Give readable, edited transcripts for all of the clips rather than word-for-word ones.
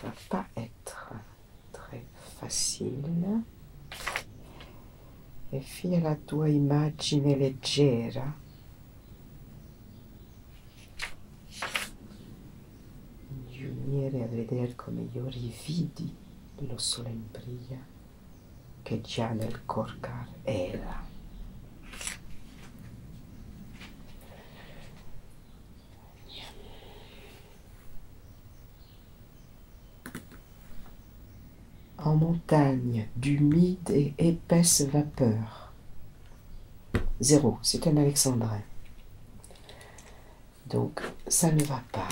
va pas être très facile. E fia la tua immagine leggera giunire a vedere come io rividi lo sole in briglia che già nel corcar era. En montagne, d'humides et épaisses vapeurs. 0, c'est un alexandrin. Donc, ça ne va pas.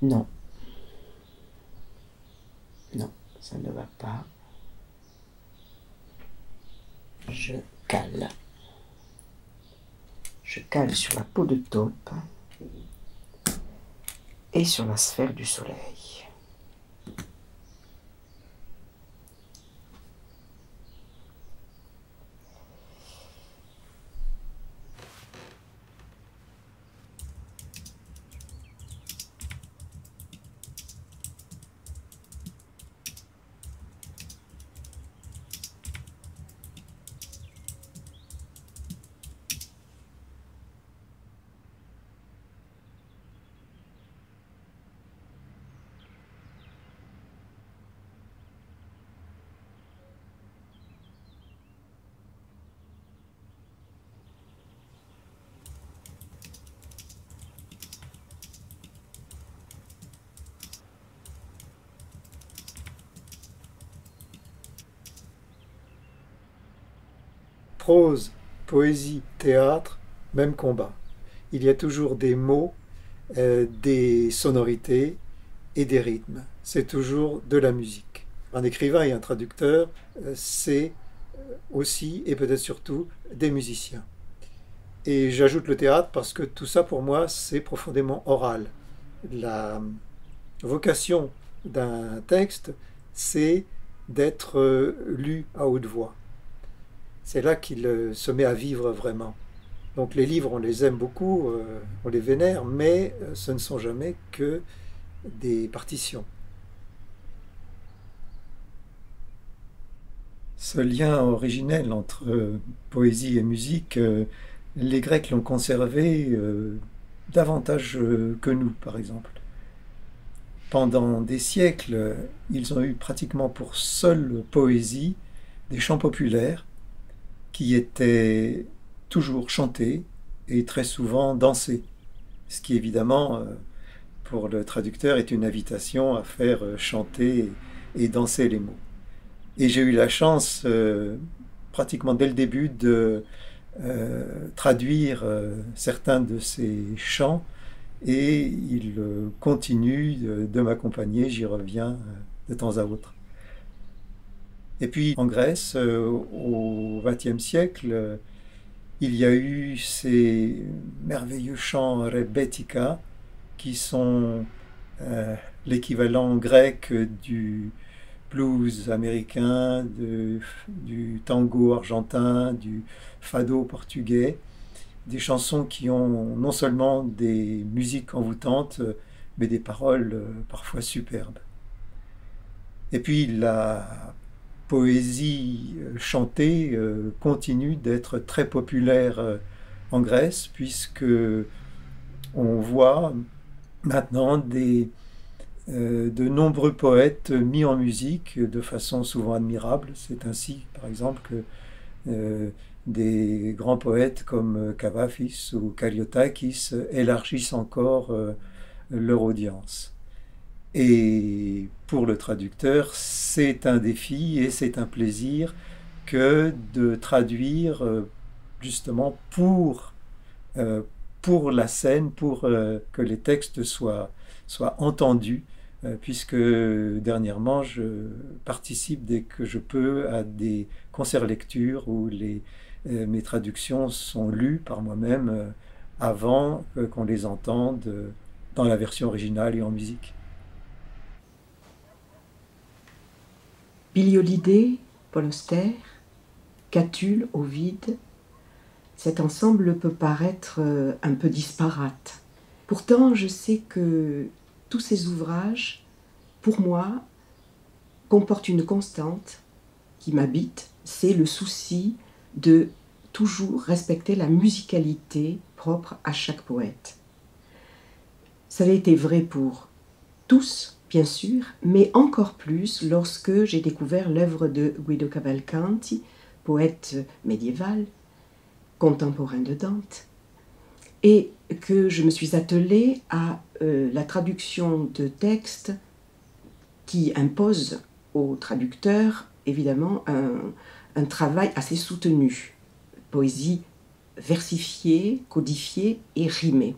Non. Non, ça ne va pas. Je cale. Je cale sur la peau de taupe et sur la sphère du soleil. Prose, poésie, théâtre, même combat. Il y a toujours des mots, des sonorités et des rythmes. C'est toujours de la musique. Un écrivain et un traducteur, c'est aussi et peut-être surtout des musiciens. Et j'ajoute le théâtre parce que tout ça pour moi c'est profondément oral. La vocation d'un texte, c'est d'être lu à haute voix. C'est là qu'il se met à vivre vraiment. Donc les livres, on les aime beaucoup, on les vénère, mais ce ne sont jamais que des partitions. Ce lien originel entre poésie et musique, les Grecs l'ont conservé davantage que nous, par exemple. Pendant des siècles, ils ont eu pratiquement pour seule poésie des chants populaires qui étaient toujours chantés et très souvent dansés. Ce qui évidemment, pour le traducteur, est une invitation à faire chanter et danser les mots. Et j'ai eu la chance, pratiquement dès le début, de traduire certains de ces chants et ils continuent de m'accompagner, j'y reviens de temps à autre. Et puis en Grèce, au XXe siècle, il y a eu ces merveilleux chants rebetika qui sont l'équivalent grec du blues américain, du tango argentin, du fado portugais, des chansons qui ont non seulement des musiques envoûtantes, mais des paroles parfois superbes. Et puis la poésie chantée continue d'être très populaire en Grèce, puisque on voit maintenant de nombreux poètes mis en musique de façon souvent admirable. C'est ainsi, par exemple, que des grands poètes comme Kavafis ou Kariotakis élargissent encore leur audience. Et pour le traducteur, c'est un défi et c'est un plaisir que de traduire justement pour la scène, pour que les textes soient entendus, puisque dernièrement je participe dès que je peux à des concerts lectures où mes traductions sont lues par moi-même avant qu'on les entende dans la version originale et en musique. Biliolidé, Paul Auster, Catulle, Ovide, cet ensemble peut paraître un peu disparate. Pourtant, je sais que tous ces ouvrages, pour moi, comportent une constante qui m'habite, c'est le souci de toujours respecter la musicalité propre à chaque poète. Ça a été vrai pour tous, bien sûr, mais encore plus lorsque j'ai découvert l'œuvre de Guido Cavalcanti, poète médiéval, contemporain de Dante, et que je me suis attelée à la traduction de textes qui imposent au traducteur, évidemment, un travail assez soutenu. Poésie versifiée, codifiée et rimée.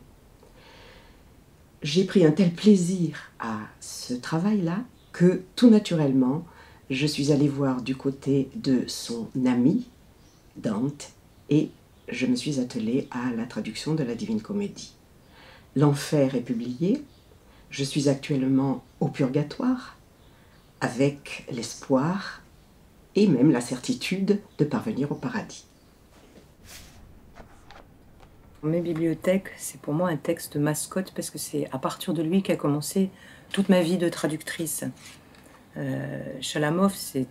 J'ai pris un tel plaisir à ce travail-là que, tout naturellement, je suis allée voir du côté de son ami, Dante, et je me suis attelée à la traduction de la Divine Comédie. L'Enfer est publié, je suis actuellement au Purgatoire, avec l'espoir et même la certitude de parvenir au paradis. Mes bibliothèques, c'est pour moi un texte mascotte parce que c'est à partir de lui qu'a commencé toute ma vie de traductrice. Chalamov, c'est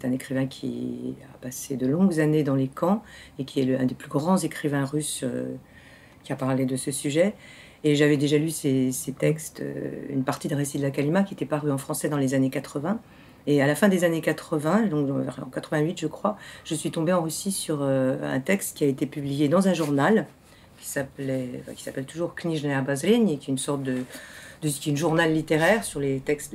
un écrivain qui a passé de longues années dans les camps et qui est un des plus grands écrivains russes qui a parlé de ce sujet. Et j'avais déjà lu ses textes, une partie de Récits de la Kalima qui était paru en français dans les années 80. Et à la fin des années 80, donc en 88 je crois, je suis tombée en Russie sur un texte qui a été publié dans un journal qui s'appelle toujours Knijnaya Obozrenie, qui est une sorte qui est une journal littéraire sur les textes,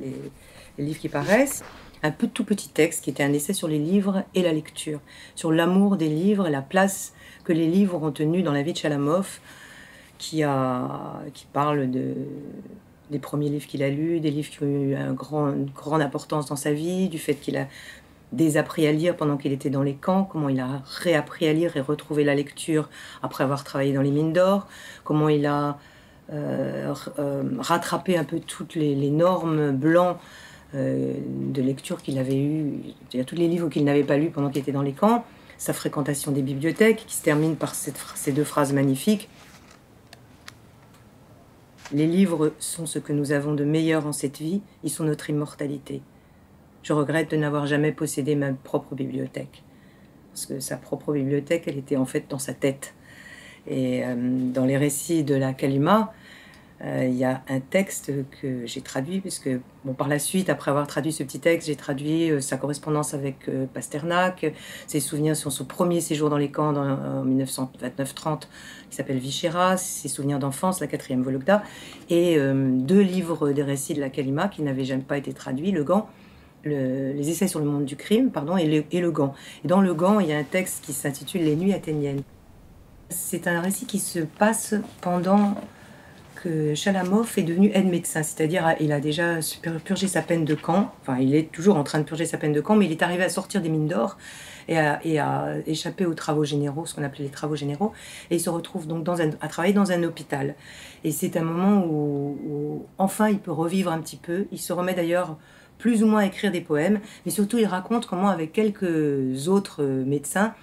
les livres qui paraissent. Un tout petit texte qui était un essai sur les livres et la lecture, sur l'amour des livres et la place que les livres ont tenue dans la vie de Chalamov, qui parle des premiers livres qu'il a lus, des livres qui ont eu une grande importance dans sa vie, du fait qu'il a désappris à lire pendant qu'il était dans les camps, comment il a réappris à lire et retrouvé la lecture après avoir travaillé dans les mines d'or, comment il a rattrapé un peu toutes les normes blancs de lecture qu'il avait eues, c'est-à-dire tous les livres qu'il n'avait pas lus pendant qu'il était dans les camps, sa fréquentation des bibliothèques, qui se termine par ces deux phrases magnifiques. Les livres sont ce que nous avons de meilleur en cette vie, ils sont notre immortalité. Je regrette de n'avoir jamais possédé ma propre bibliothèque. Parce que sa propre bibliothèque, elle était en fait dans sa tête. Et dans les récits de la Kalima, il y a un texte que j'ai traduit, puisque par la suite, après avoir traduit ce petit texte, j'ai traduit sa correspondance avec Pasternak, ses souvenirs sur son premier séjour dans les camps en 1929-30, qui s'appelle Vichera, ses souvenirs d'enfance, la 4e Vologda, et 2 livres des récits de la Kalima qui n'avaient jamais pas été traduits, Le Gant, les essais sur le monde du crime, et le Gant. Et dans Le Gant, il y a un texte qui s'intitule Les Nuits athéniennes. C'est un récit qui se passe pendant que Chalamov est devenu aide-médecin, c'est-à-dire il a déjà purgé sa peine de camp, enfin il est toujours en train de purger sa peine de camp, mais il est arrivé à sortir des mines d'or et à échapper aux travaux généraux, ce qu'on appelait les travaux généraux, et il se retrouve donc à travailler dans un hôpital. Et c'est un moment où enfin il peut revivre un petit peu, il se remet d'ailleurs plus ou moins à écrire des poèmes, mais surtout il raconte comment avec quelques autres médecins,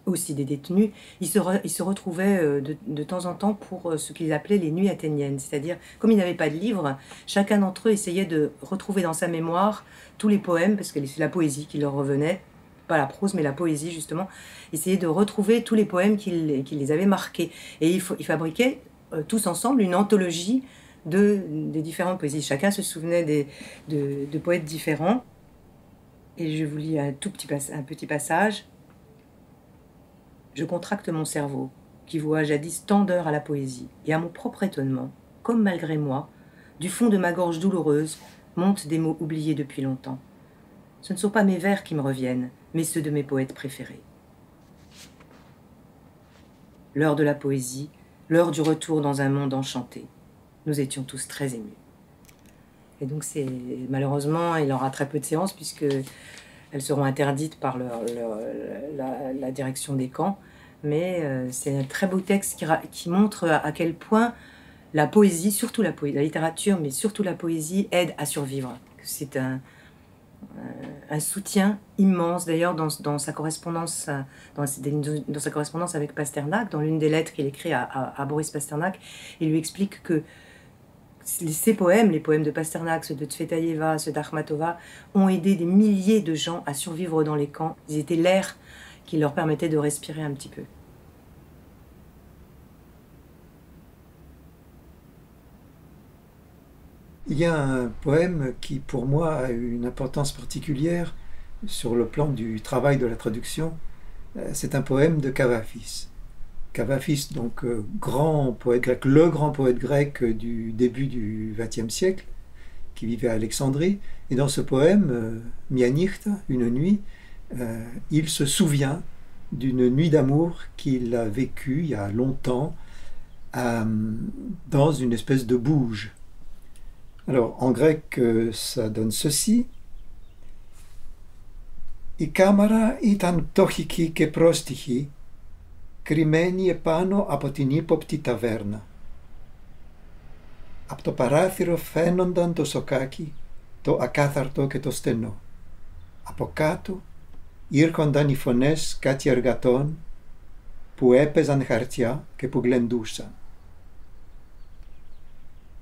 aussi des détenus, ils se retrouvaient de temps en temps pour ce qu'ils appelaient les nuits athéniennes. C'est-à-dire, comme ils n'avaient pas de livre, chacun d'entre eux essayait de retrouver dans sa mémoire tous les poèmes, parce que c'est la poésie qui leur revenait, pas la prose, mais la poésie justement, essayaient de retrouver tous les poèmes qui les avaient marqués. Et ils fabriquaient tous ensemble une anthologie des différentes poésies. Chacun se souvenait de poètes différents. Et je vous lis un petit passage. Je contracte mon cerveau, qui voua jadis tant d'heures à la poésie, et à mon propre étonnement, comme malgré moi, du fond de ma gorge douloureuse, montent des mots oubliés depuis longtemps. Ce ne sont pas mes vers qui me reviennent, mais ceux de mes poètes préférés. L'heure de la poésie, l'heure du retour dans un monde enchanté. Nous étions tous très émus. Et donc malheureusement, il aura très peu de séances, puisque elles seront interdites par la direction des camps. mais c'est un très beau texte qui montre à quel point la poésie, surtout la poésie, la littérature, mais surtout la poésie, aide à survivre. C'est un soutien immense. D'ailleurs, dans sa correspondance, dans sa correspondance avec Pasternak, dans l'une des lettres qu'il écrit à Boris Pasternak, il lui explique que ces poèmes, les poèmes de Pasternak, ceux de Tsvetaeva, ceux d'Akhmatova, ont aidé des milliers de gens à survivre dans les camps. Ils étaient l'air qui leur permettait de respirer un petit peu. Il y a un poème qui, pour moi, a une importance particulière sur le plan du travail de la traduction. C'est un poème de Kavafis. Kavafis, donc grand poète grec, le grand poète grec du début du XXe siècle, qui vivait à Alexandrie. Et dans ce poème, Mianichta, une nuit, il se souvient d'une nuit d'amour qu'il a vécue il y a longtemps dans une espèce de bouge. Alors, en grec, ça donne ceci. Η κάμαρα ήταν πτωχική και πρόστιχη, κρυμμένη επάνω από την ύποπτη ταβέρνα. Από το παράθυρο φαίνονταν το σοκάκι, το ακάθαρτο και το στενό. Από κάτω ήρχονταν οι φωνές κάτι εργατών που έπαιζαν χαρτιά και που γλεντούσαν.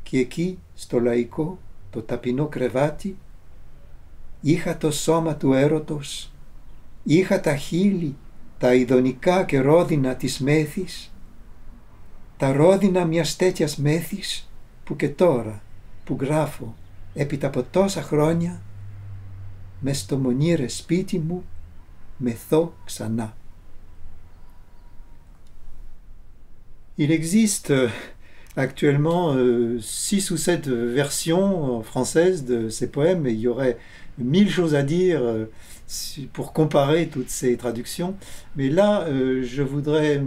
Και εκεί, στο λαϊκό, το ταπεινό κρεβάτι, είχα το σώμα του έρωτος, είχα τα χείλη, τα ειδονικά και ρόδινα της μέθης, τα ρόδινα μιας τέτοιας μέθης που και τώρα, που γράφω έπειτα από τόσα χρόνια, μες στο μονήρε σπίτι μου, μεθώ ξανά. Il existe actuellement 6 ou 7 versions françaises de ces poèmes, et il y aurait 1000 choses à dire pour comparer toutes ces traductions. Mais là, je voudrais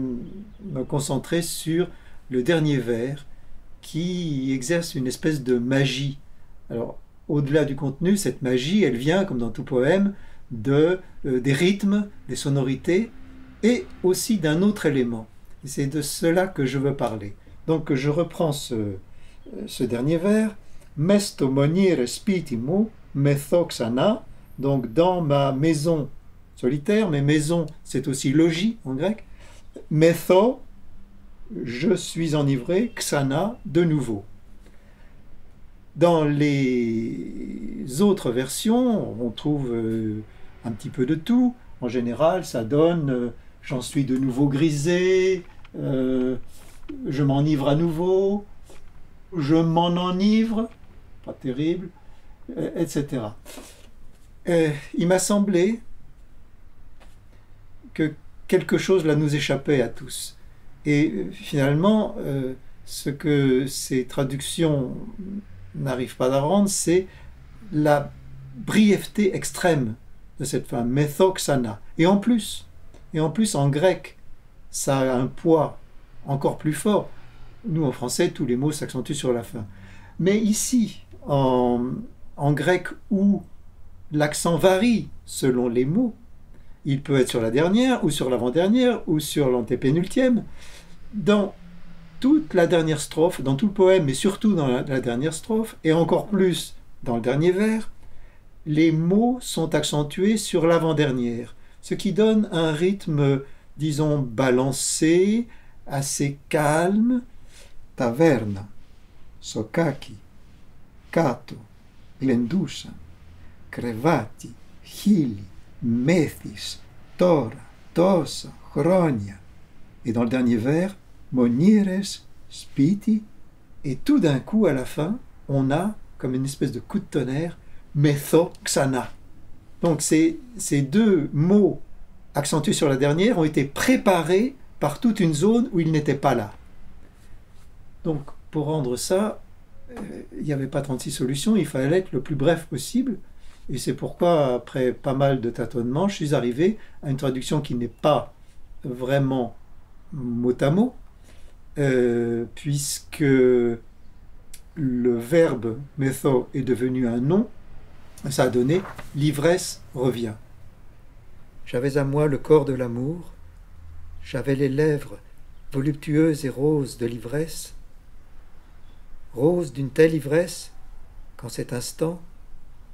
me concentrer sur le dernier vers qui exerce une espèce de magie. Alors, au-delà du contenu, cette magie, elle vient, comme dans tout poème, des rythmes, des sonorités, et aussi d'un autre élément. Et c'est de cela que je veux parler. Donc je reprends ce dernier vers. Mesto monire spitimu metho xana. Donc dans ma maison solitaire, mais maison c'est aussi logis en grec. Metho, je suis enivré, xana, de nouveau. Dans les autres versions, on trouve un petit peu de tout. En général, ça donne j'en suis de nouveau grisé, je m'enivre à nouveau, je m'en enivre, pas terrible, etc. Il m'a semblé que quelque chose là nous échappait à tous. Et finalement, ce que ces traductions n'arrivent pas à rendre, c'est la brièveté extrême de cette fin, methoxana. Et en plus, en grec, ça a un poids encore plus fort. Nous, en français, tous les mots s'accentuent sur la fin. Mais ici, en grec, où l'accent varie selon les mots, il peut être sur la dernière, ou sur l'avant-dernière, ou sur l'antépénultième. Dans toute la dernière strophe, dans tout le poème, mais surtout dans la dernière strophe, et encore plus dans le dernier vers, les mots sont accentués sur l'avant-dernière, ce qui donne un rythme, disons, balancé, assez calme. Taverna, sokaki, kato, glendusa, krevati, hili, methis, tora, tosa, chronia. Et dans le dernier vers, monires, spiti, et tout d'un coup, à la fin, on a, comme une espèce de coup de tonnerre, metho xana. Donc ces deux mots accentués sur la dernière ont été préparés par toute une zone où ils n'étaient pas là. Donc pour rendre ça, il n'y avait pas 36 solutions, il fallait être le plus bref possible. Et c'est pourquoi, après pas mal de tâtonnements, je suis arrivé à une traduction qui n'est pas vraiment mot à mot, puisque le verbe metho est devenu un nom. Ça a donné « l'ivresse revient ». J'avais à moi le corps de l'amour, j'avais les lèvres voluptueuses et roses de l'ivresse, roses d'une telle ivresse qu'en cet instant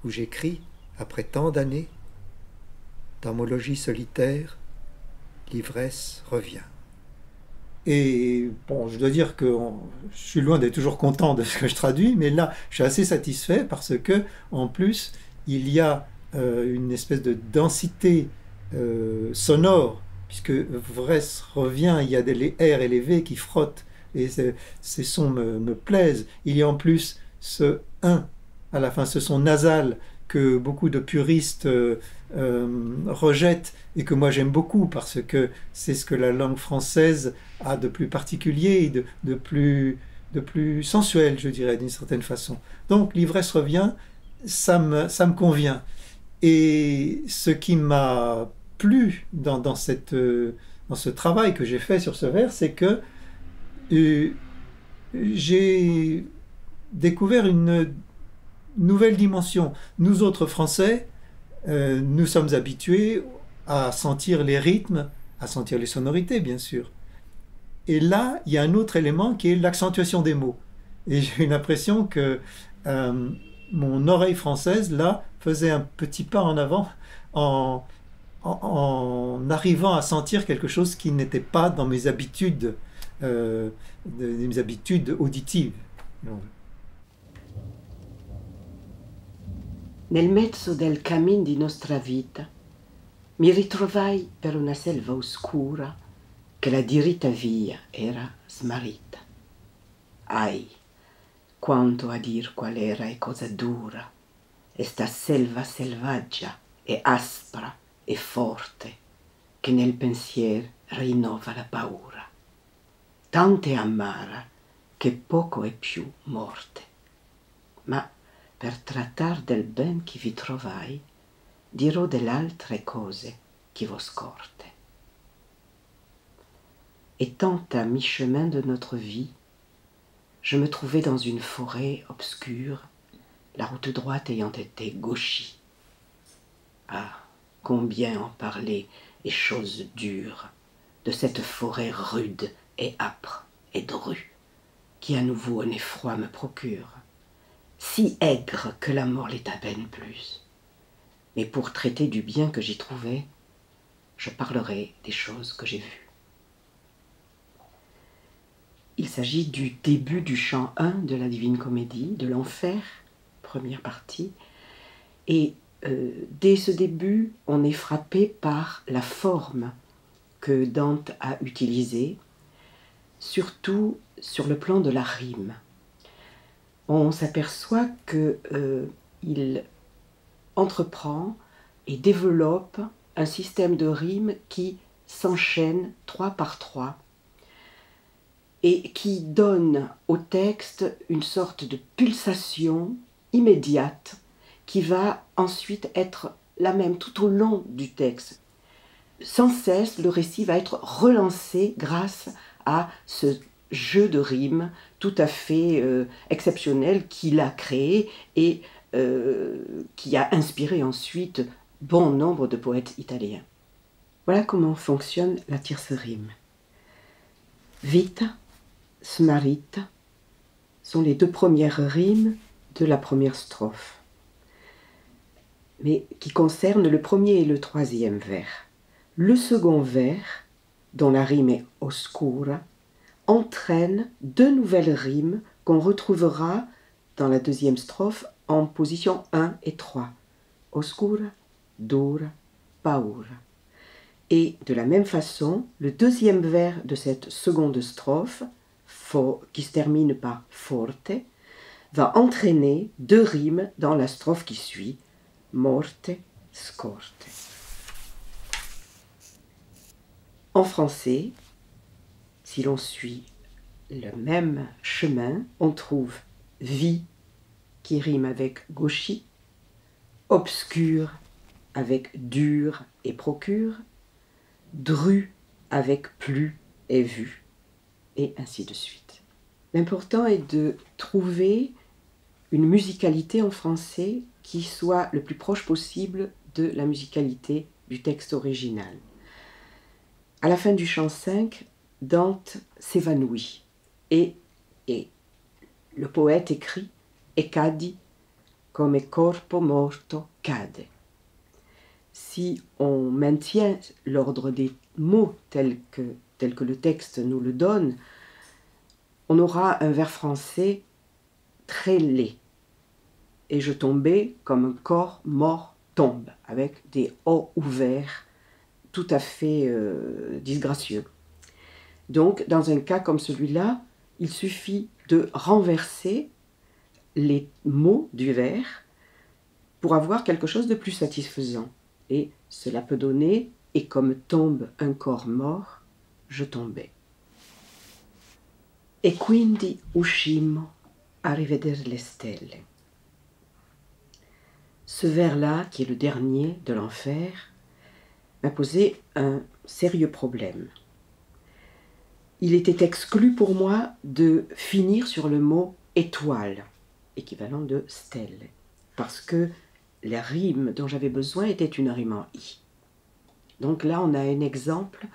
où j'écris, après tant d'années, dans mon logis solitaire, l'ivresse revient. Et bon, je dois dire que je suis loin d'être toujours content de ce que je traduis, mais là, je suis assez satisfait parce que, en plus, il y a une espèce de densité sonore, puisque Vresse revient, il y a les R et les V qui frottent, et ces sons me plaisent. Il y a en plus ce 1 à la fin, ce son nasal que beaucoup de puristes rejettent et que moi j'aime beaucoup parce que c'est ce que la langue française a de plus particulier, de plus sensuel, je dirais, d'une certaine façon. Donc l'ivresse revient, ça me convient. Et ce qui m'a plu dans ce travail que j'ai fait sur ce vers, c'est que j'ai découvert une nouvelle dimension. Nous autres Français, nous sommes habitués à sentir les rythmes, à sentir les sonorités, bien sûr. Et là, il y a un autre élément qui est l'accentuation des mots. Et j'ai eu l'impression que mon oreille française, là, faisait un petit pas en avant en arrivant à sentir quelque chose qui n'était pas dans mes habitudes, mes habitudes auditives. Nel mezzo del cammin di nostra vita mi ritrovai per una selva oscura che la diritta via era smarrita. Ai, quanto a dir qual era e cosa dura, esta selva selvaggia e aspra e forte che nel pensier rinnova la paura, tante amara che poco è più morte. Ma per trattar del ben che vi trovai, dirò dell'altre cose che vo scorte. Étant à mi-chemin de notre vie, je me trouvais dans une forêt obscure, la route droite ayant été gauchie. Ah, combien en parler est chose dure, de cette forêt rude et âpre et drue, qui à nouveau un effroi me procure, si aigre que la mort l'est à peine plus. Mais pour traiter du bien que j'y trouvais, je parlerai des choses que j'ai vues. Il s'agit du début du chant 1 de la Divine Comédie, de l'Enfer, première partie. Et dès ce début, on est frappé par la forme que Dante a utilisée, surtout sur le plan de la rime. On s'aperçoit qu'il entreprend et développe un système de rimes qui s'enchaîne 3 par 3 et qui donne au texte une sorte de pulsation immédiate qui va ensuite être la même tout au long du texte. Sans cesse, le récit va être relancé grâce à ce jeu de rimes tout à fait exceptionnel qu'il a créé et qui a inspiré ensuite bon nombre de poètes italiens. Voilà comment fonctionne la tierce rime. Vita, smarrita sont les 2 premières rimes de la première strophe, mais qui concernent le premier et le 3e vers. Le second vers, dont la rime est oscura, entraîne 2 nouvelles rimes qu'on retrouvera dans la 2e strophe en position 1 et 3. Oscura, dura, paura. Et de la même façon, le 2e vers de cette seconde strophe, qui se termine par forte, va entraîner 2 rimes dans la strophe qui suit, morte, scorte. En français, si l'on suit le même chemin, on trouve vie qui rime avec gauchis, obscur avec dur et procure, dru avec plus et vu, et ainsi de suite. L'important est de trouver une musicalité en français qui soit le plus proche possible de la musicalité du texte original. À la fin du chant 5, Dante s'évanouit et le poète écrit « E cadi come corpo morto cade ». Si on maintient l'ordre des mots tel que le texte nous le donne, on aura un vers français très laid. Et je tombais comme un corps mort tombe, avec des O ouverts tout à fait disgracieux. Donc, dans un cas comme celui-là, il suffit de renverser les mots du vers pour avoir quelque chose de plus satisfaisant. Et cela peut donner « Et comme tombe un corps mort, je tombais ». E quindi uscimmo a riveder le stelle. Ce vers-là, qui est le dernier de l'enfer, m'a posé un sérieux problème. Il était exclu pour moi de finir sur le mot étoile, équivalent de stelle, parce que la rime dont j'avais besoin était une rime en i. Donc là, on a un exemple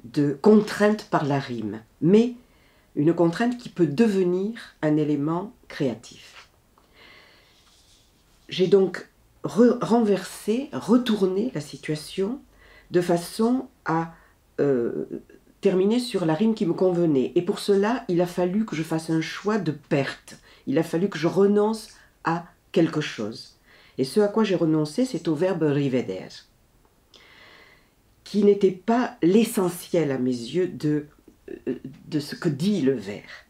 de contrainte par la rime, mais une contrainte qui peut devenir un élément créatif. J'ai donc renversé, retourné la situation de façon à terminer sur la rime qui me convenait. Et pour cela, il a fallu que je fasse un choix de perte. Il a fallu que je renonce à quelque chose. Et ce à quoi j'ai renoncé, c'est au verbe riveder, qui n'était pas l'essentiel à mes yeux de ce que dit le vers.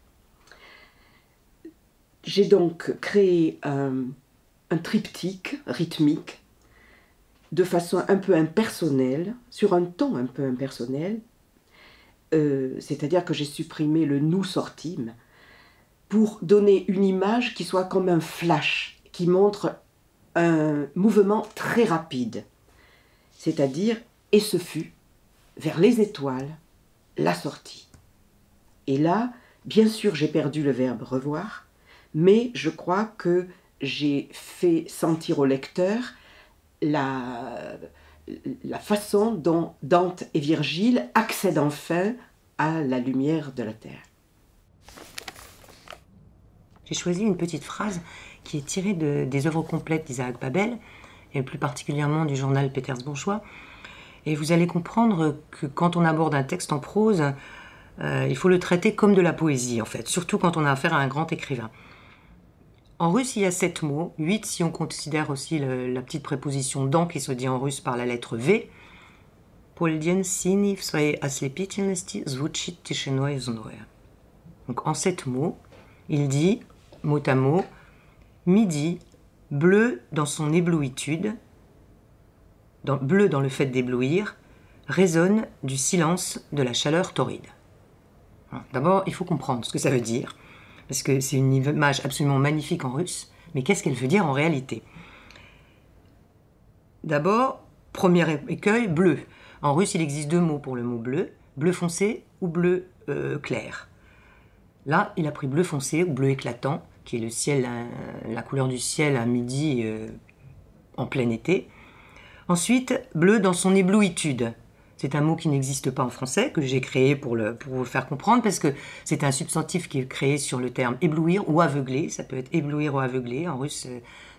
J'ai donc créé un triptyque rythmique de façon un peu impersonnelle, sur un ton un peu impersonnel, c'est-à-dire que j'ai supprimé le nous sortime pour donner une image qui soit comme un flash, qui montre un mouvement très rapide, c'est-à-dire « et ce fut vers les étoiles la sortie ». Et là, bien sûr, j'ai perdu le verbe « revoir », mais je crois que j'ai fait sentir au lecteur la façon dont Dante et Virgile accèdent enfin à la lumière de la terre. J'ai choisi une petite phrase qui est tirée des œuvres complètes d'Isaac Babel, et plus particulièrement du journal Pétersbourgeois. Et vous allez comprendre que quand on aborde un texte en prose, il faut le traiter comme de la poésie, en fait, surtout quand on a affaire à un grand écrivain. En russe, il y a 7 mots, 8 si on considère aussi la petite préposition « dans » qui se dit en russe par la lettre V. Полдень синий в своей ослепительности звучит тишиной зноя. Donc en 7 mots, il dit, mot à mot, midi, bleu dans son éblouitude, bleu dans le fait d'éblouir, résonne du silence de la chaleur torride. D'abord, il faut comprendre ce que ça veut dire, parce que c'est une image absolument magnifique en russe, mais qu'est-ce qu'elle veut dire en réalité? D'abord, premier écueil, bleu. En russe, il existe 2 mots pour le mot bleu, bleu foncé ou bleu clair. Là, il a pris bleu foncé ou bleu éclatant, qui est le ciel, la couleur du ciel à midi en plein été. Ensuite, bleu dans son éblouitude. C'est un mot qui n'existe pas en français, que j'ai créé pour vous le faire comprendre, parce que c'est un substantif qui est créé sur le terme éblouir ou aveugler. Ça peut être éblouir ou aveugler. En russe,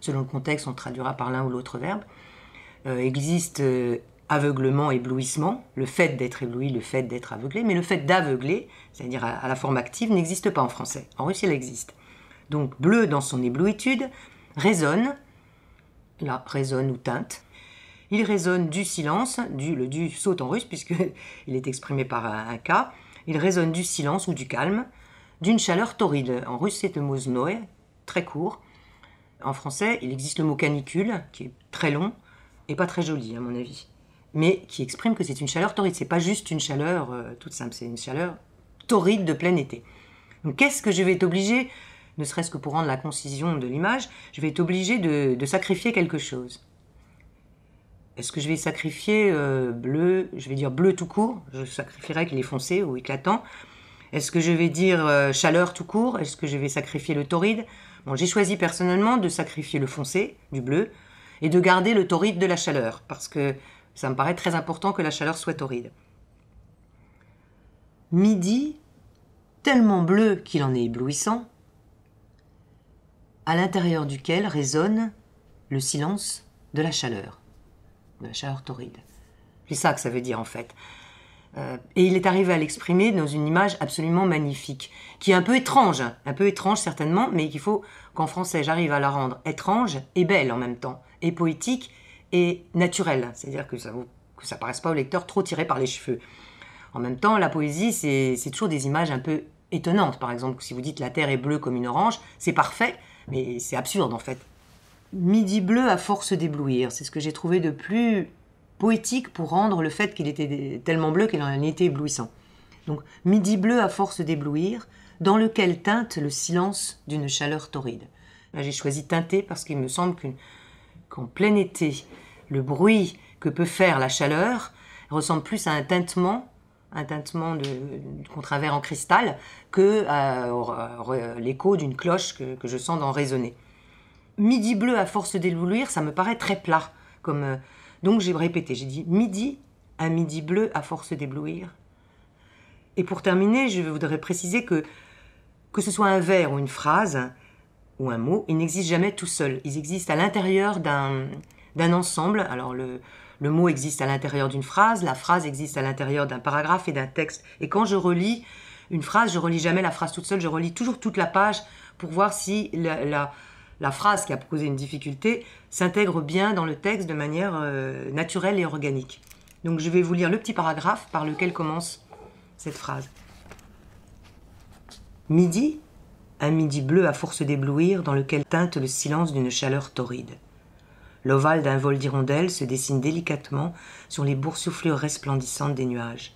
selon le contexte, on traduira par l'un ou l'autre verbe. Existe aveuglement, éblouissement, le fait d'être ébloui, le fait d'être aveuglé, mais le fait d'aveugler, c'est-à-dire à la forme active, n'existe pas en français. En russe, il existe. Donc, bleu dans son éblouitude, résonne, là, résonne ou teinte. Il résonne du silence, le du saute en russe, puisqu'il est exprimé par un K. Il résonne du silence ou du calme, d'une chaleur torride. En russe, c'est le mot znoe, très court. En français, il existe le mot canicule, qui est très long et pas très joli, à mon avis, mais qui exprime que c'est une chaleur torride. C'est pas juste une chaleur toute simple, c'est une chaleur torride de plein été. Donc qu'est-ce que je vais être obligé, ne serait-ce que pour rendre la concision de l'image, je vais être obligé de sacrifier quelque chose. Est-ce que je vais sacrifier bleu, je vais dire bleu tout court, je sacrifierai qu'il est foncé ou éclatant. Est-ce que je vais dire chaleur tout court, est-ce que je vais sacrifier le torride? Bon, j'ai choisi personnellement de sacrifier le foncé, du bleu, et de garder le torride de la chaleur, parce que ça me paraît très important que la chaleur soit torride. Midi, tellement bleu qu'il en est éblouissant, à l'intérieur duquel résonne le silence de la chaleur torride. C'est ça que ça veut dire en fait. Et il est arrivé à l'exprimer dans une image absolument magnifique, qui est un peu étrange certainement, mais qu'il faut qu'en français j'arrive à la rendre étrange et belle en même temps, et poétique et naturelle, c'est-à-dire que ça paraisse pas au lecteur trop tiré par les cheveux. En même temps, la poésie, c'est toujours des images un peu étonnantes. Par exemple, si vous dites la terre est bleue comme une orange, c'est parfait, mais c'est absurde en fait. Midi bleu à force d'éblouir, c'est ce que j'ai trouvé de plus poétique pour rendre le fait qu'il était tellement bleu qu'il en était éblouissant. Donc, midi bleu à force d'éblouir, dans lequel teinte le silence d'une chaleur torride. Là, j'ai choisi teinter parce qu'il me semble qu'en plein été, le bruit que peut faire la chaleur ressemble plus à un tintement contre un verre en cristal que à l'écho d'une cloche que je sens d'en résonner. Midi bleu à force d'éblouir, ça me paraît très plat. Donc j'ai répété, j'ai dit un midi bleu à force d'éblouir. Et pour terminer, je voudrais préciser que ce soit un vers ou une phrase ou un mot, ils n'existent jamais tout seuls. Ils existent à l'intérieur d'un ensemble. Alors le mot existe à l'intérieur d'une phrase, la phrase existe à l'intérieur d'un paragraphe et d'un texte. Et quand je relis une phrase, je relis jamais la phrase toute seule, je relis toujours toute la page pour voir si la phrase qui a posé une difficulté s'intègre bien dans le texte de manière naturelle et organique. Donc je vais vous lire le petit paragraphe par lequel commence cette phrase. Midi, un midi bleu à force d'éblouir dans lequel teinte le silence d'une chaleur torride. L'ovale d'un vol d'hirondelles se dessine délicatement sur les boursouflures resplendissantes des nuages.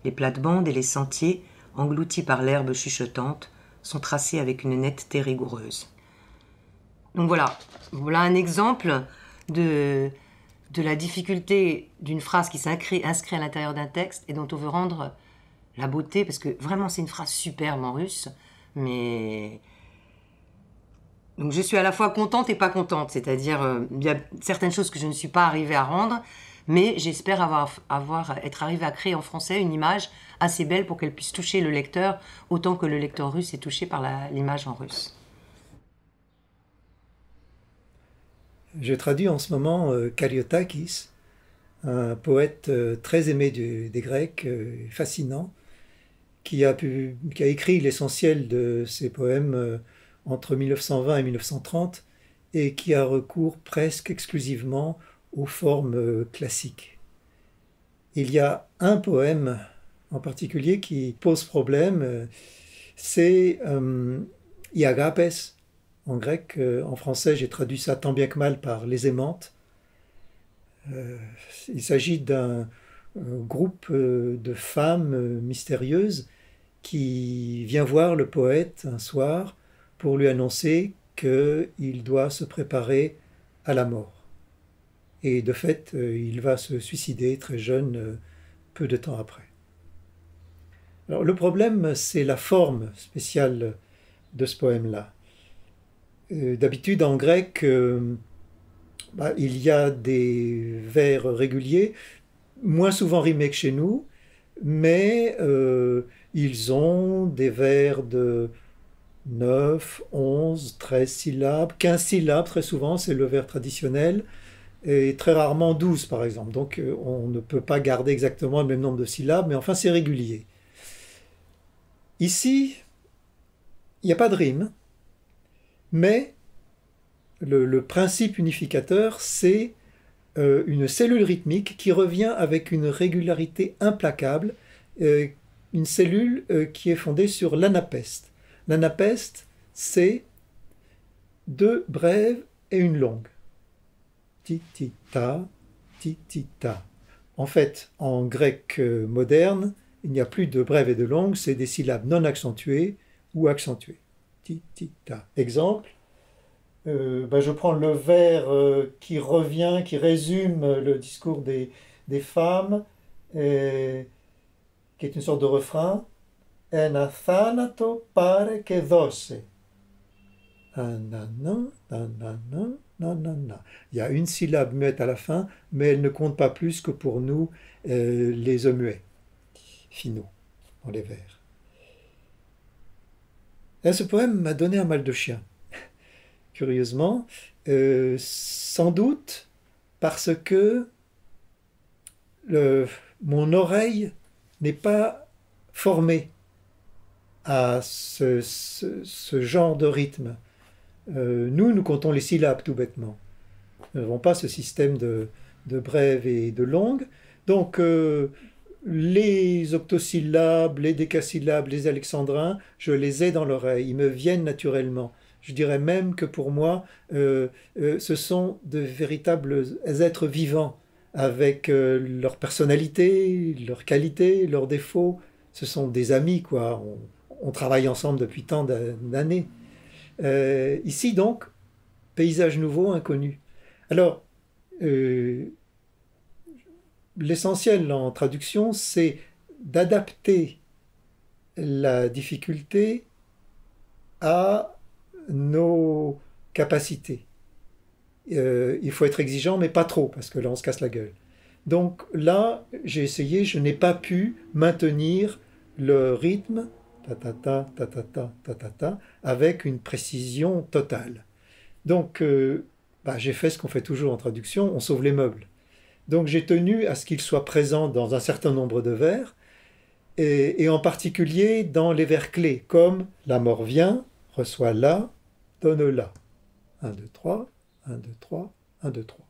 Les plates-bandes et les sentiers, engloutis par l'herbe chuchotante, sont tracés avec une netteté rigoureuse. Donc voilà un exemple de la difficulté d'une phrase qui s'inscrit à l'intérieur d'un texte et dont on veut rendre la beauté, parce que vraiment c'est une phrase superbe en russe, mais... Donc je suis à la fois contente et pas contente, c'est-à-dire il y a certaines choses que je ne suis pas arrivée à rendre, mais j'espère être arrivée à créer en français une image assez belle pour qu'elle puisse toucher le lecteur autant que le lecteur russe est touché par l'image en russe. Je traduis en ce moment Kariotakis, un poète très aimé des Grecs, fascinant, qui a écrit l'essentiel de ses poèmes entre 1920 et 1930 et qui a recours presque exclusivement aux formes classiques. Il y a un poème en particulier qui pose problème, c'est Iagapes, en grec. En français, j'ai traduit ça tant bien que mal par les aimantes. Il s'agit d'un groupe de femmes mystérieuses qui vient voir le poète un soir pour lui annoncer qu'il doit se préparer à la mort. Et de fait, il va se suicider très jeune, peu de temps après. Alors, le problème, c'est la forme spéciale de ce poème-là. D'habitude, en grec, il y a des vers réguliers, moins souvent rimés que chez nous, mais ils ont des vers de 9, 11, 13 syllabes, 15 syllabes très souvent, c'est le vers traditionnel, et très rarement 12 par exemple. Donc on ne peut pas garder exactement le même nombre de syllabes, mais enfin c'est régulier. Ici, il n'y a pas de rime, mais le principe unificateur, c'est une cellule rythmique qui revient avec une régularité implacable, une cellule qui est fondée sur l'anapeste. L'anapeste, c'est 2 brèves et une longue. Ti-ti-ta, ti-ti-ta. En fait, en grec moderne, il n'y a plus de brèves et de longues, c'est des syllabes non accentuées ou accentuées. Ti-ti-ta. Exemple, je prends le vers qui revient, qui résume le discours des femmes, qui est une sorte de refrain. Ένα θάνατο πάρε και δώσε. Il y a une syllabe muette à la fin, mais elle ne compte pas plus que pour nous, les muets finaux. dans les vers. Et ce poème m'a donné un mal de chien, curieusement, sans doute parce que mon oreille n'est pas formée à ce genre de rythme. Nous comptons les syllabes tout bêtement. Nous n'avons pas ce système de brèves et de longues. Donc, les octosyllabes, les décasyllabes, les alexandrins, je les ai dans l'oreille, ils me viennent naturellement. Je dirais même que pour moi, ce sont de véritables êtres vivants, avec leur personnalité, leurs qualités, leurs défauts. Ce sont des amis, quoi. On travaille ensemble depuis tant d'années. Ici, donc, paysage nouveau, inconnu. Alors, l'essentiel en traduction, c'est d'adapter la difficulté à nos capacités. Il faut être exigeant, mais pas trop, parce que là, on se casse la gueule. Donc là, j'ai essayé, je n'ai pas pu maintenir le rythme, ta-ta-ta, ta-ta-ta, ta-ta-ta, avec une précision totale. Donc, j'ai fait ce qu'on fait toujours en traduction, on sauve les meubles. Donc j'ai tenu à ce qu'il soit présent dans un certain nombre de vers, et en particulier dans les vers clés, comme la mort vient, reçoit là, donne là. 1, 2, 3, 1, 2, 3, 1, 2, 3.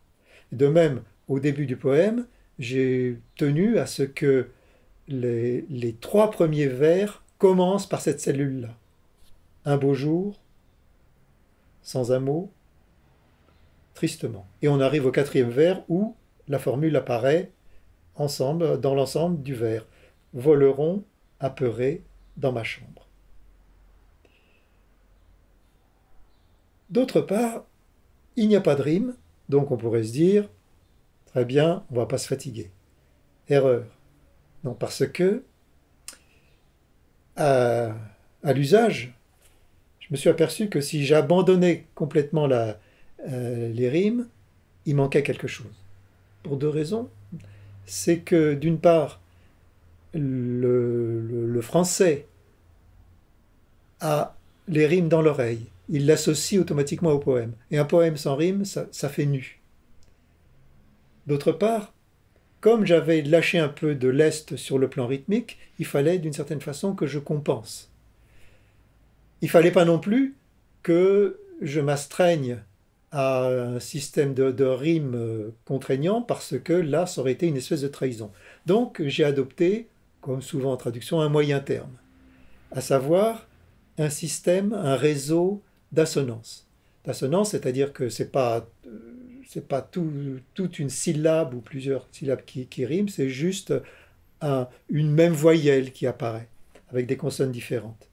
Et de même, au début du poème, j'ai tenu à ce que les 3 premiers vers commencent par cette cellule-là. Un beau jour, sans un mot, tristement. Et on arrive au 4e vers où la formule apparaît ensemble, dans l'ensemble du vers. Voleront apeurés dans ma chambre. D'autre part, il n'y a pas de rime, donc on pourrait se dire, très bien, on ne va pas se fatiguer. Erreur. Non, parce que, à l'usage, je me suis aperçu que si j'abandonnais complètement les rimes, il manquait quelque chose. Pour 2 raisons. C'est que, d'une part, le français a les rimes dans l'oreille. Il l'associe automatiquement au poème. Et un poème sans rime, ça fait nu. D'autre part, comme j'avais lâché un peu de lest sur le plan rythmique, il fallait d'une certaine façon que je compense. Il ne fallait pas non plus que je m'astreigne à un système de rimes contraignant, parce que là, ça aurait été une espèce de trahison. Donc, j'ai adopté, comme souvent en traduction, un moyen terme, à savoir un système, un réseau d'assonances. D'assonances, c'est-à-dire que c'est pas toute une syllabe ou plusieurs syllabes qui riment, c'est juste une même voyelle qui apparaît, avec des consonnes différentes.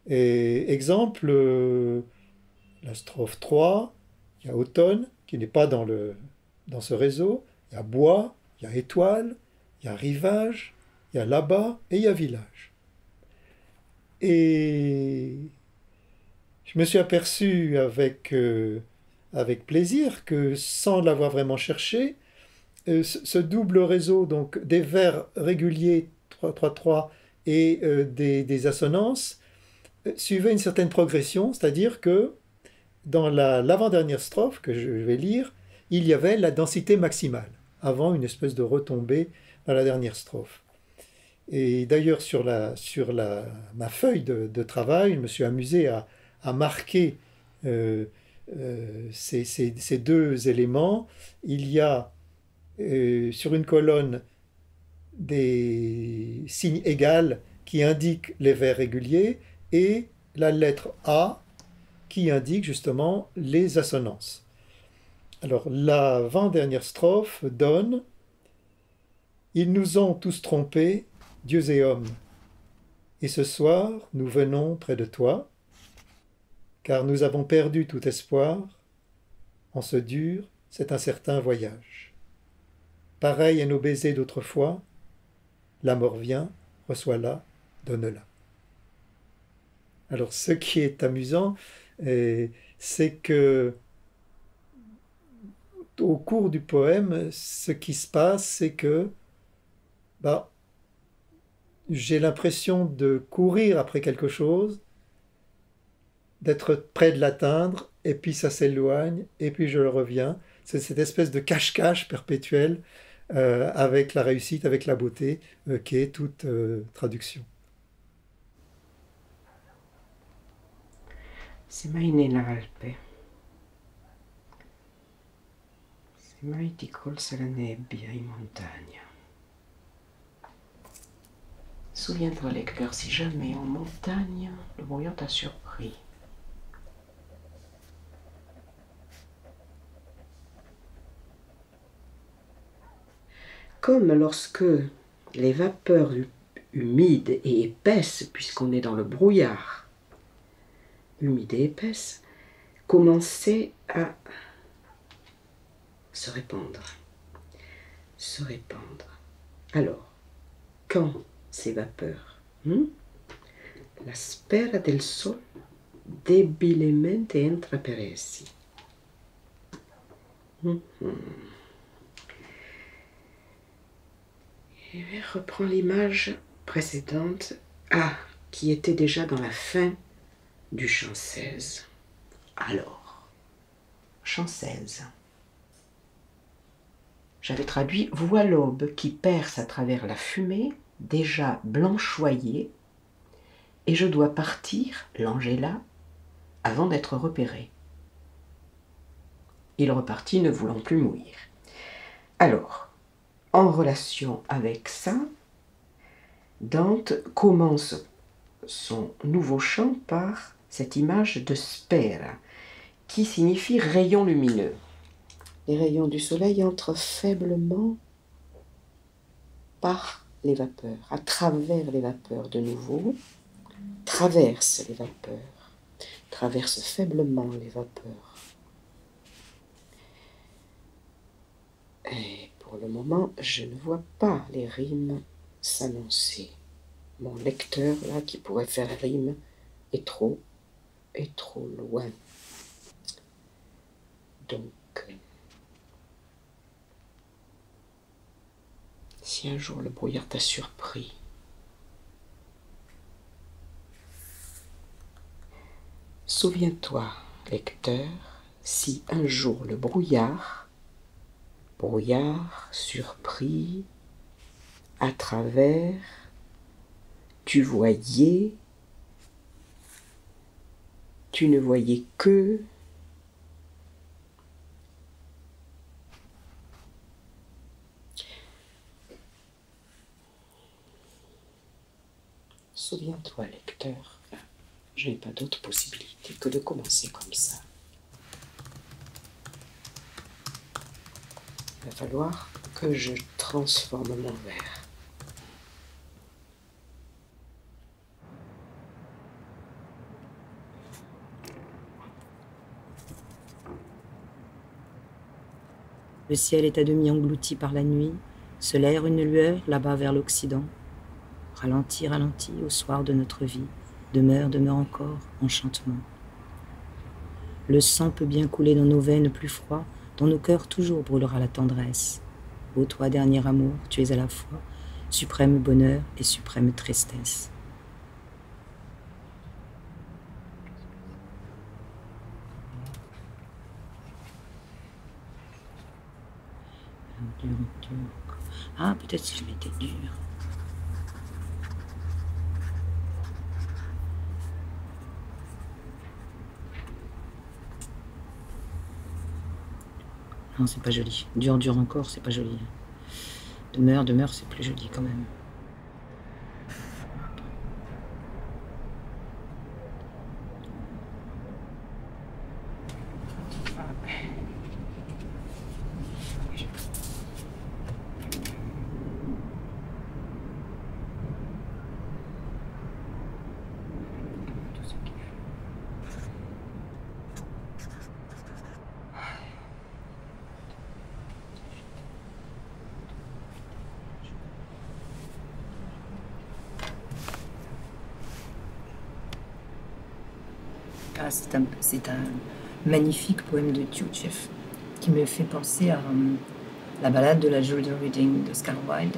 Et exemple, la strophe 3, il y a automne, qui n'est pas dans ce réseau, il y a bois, il y a étoile, il y a rivage, il y a là-bas et il y a village. Et je me suis aperçu avec plaisir que, sans l'avoir vraiment cherché, ce double réseau, donc des vers réguliers 3-3-3 et des assonances, suivait une certaine progression, c'est-à-dire que dans l'avant-dernière strophe que je vais lire, il y avait la densité maximale, avant une espèce de retombée dans la dernière strophe. Et d'ailleurs, sur ma feuille de travail, je me suis amusé à marquer ces 2 éléments. Il y a sur une colonne des signes égaux qui indiquent les vers réguliers et la lettre A qui indique justement les assonances. Alors, l'avant-dernière strophe donne « Ils nous ont tous trompés, dieux et hommes, et ce soir nous venons près de toi, car nous avons perdu tout espoir, en ce dur, cet incertain voyage. Pareil à nos baisers d'autrefois, la mort vient, reçois-la, donne-la. » Alors, ce qui est amusant, c'est que au cours du poème, ce qui se passe, c'est que j'ai l'impression de courir après quelque chose, d'être près de l'atteindre, et puis ça s'éloigne, et puis je reviens. C'est cette espèce de cache-cache perpétuel avec la réussite, avec la beauté, qui est toute traduction. Se mai nell'Alpe, se mai ti colse la nebbia in montagna. Souviens-toi, lecteur, si jamais en montagne le brouillard t'a surpris. Comme lorsque les vapeurs humides et épaisses, puisqu'on est dans le brouillard, humide et épaisse, commençaient à se répandre. Se répandre. Alors, quand ces vapeurs, la spera del sol debilemente entra per essi. Et reprend l'image précédente, qui était déjà dans la fin du chant 16. Alors, chant 16. J'avais traduit « Vois l'aube qui perce à travers la fumée, déjà blanchoyée, et je dois partir, l'ange est là, avant d'être repéré. » Il repartit ne voulant plus mourir. Alors, en relation avec ça, Dante commence son nouveau chant par cette image de spera, qui signifie rayon lumineux. Les rayons du soleil entrent faiblement par les vapeurs, à travers les vapeurs de nouveau, traversent les vapeurs, traversent faiblement les vapeurs. Et pour le moment, je ne vois pas les rimes s'annoncer. Mon lecteur, là, qui pourrait faire rime, est trop loin. Donc, si un jour le brouillard t'a surpris, souviens-toi, lecteur, si un jour le brouillard surpris, à travers, tu ne voyais que souviens-toi, lecteur, je n'ai pas d'autre possibilité que de commencer comme ça. Il va falloir que je transforme mon verre. Le ciel est à demi englouti par la nuit, se lève une lueur là-bas vers l'Occident. Ralentis, ralentis, au soir de notre vie, demeure, demeure encore, enchantement. Le sang peut bien couler dans nos veines plus froids, dans nos cœurs toujours brûlera la tendresse. Ô toi, dernier amour, tu es à la fois suprême bonheur et suprême tristesse. Dur. Ah, peut-être si je m'étais dur. Non, c'est pas joli. Dur, dur encore, c'est pas joli. Demeure, demeure, c'est plus joli quand même. Ah, c'est un magnifique poème de Tchouchtchev qui me fait penser à la balade de la Jordan Reading d'Oscar Wilde,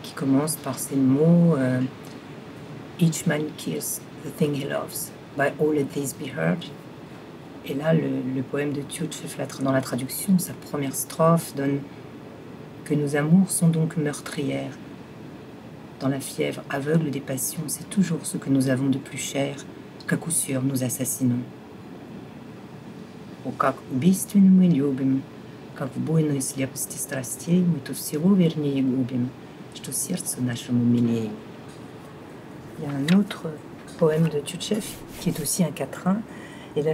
qui commence par ces mots Each man kills the thing he loves, by all of these be heard. Et là, le poème de Tchotchev, dans la traduction, sa première strophe donne que nos amours sont donc meurtrières. Dans la fièvre aveugle des passions, c'est toujours ce que nous avons de plus cher qu'à coup sûr nous assassinons. О, как убийственно мы любим, как в буйной слепости страстей мы то всего вернее губим, что сердцу нашему милее. Il y a un autre poème de Tchotchev qui est aussi un quatrain, et là,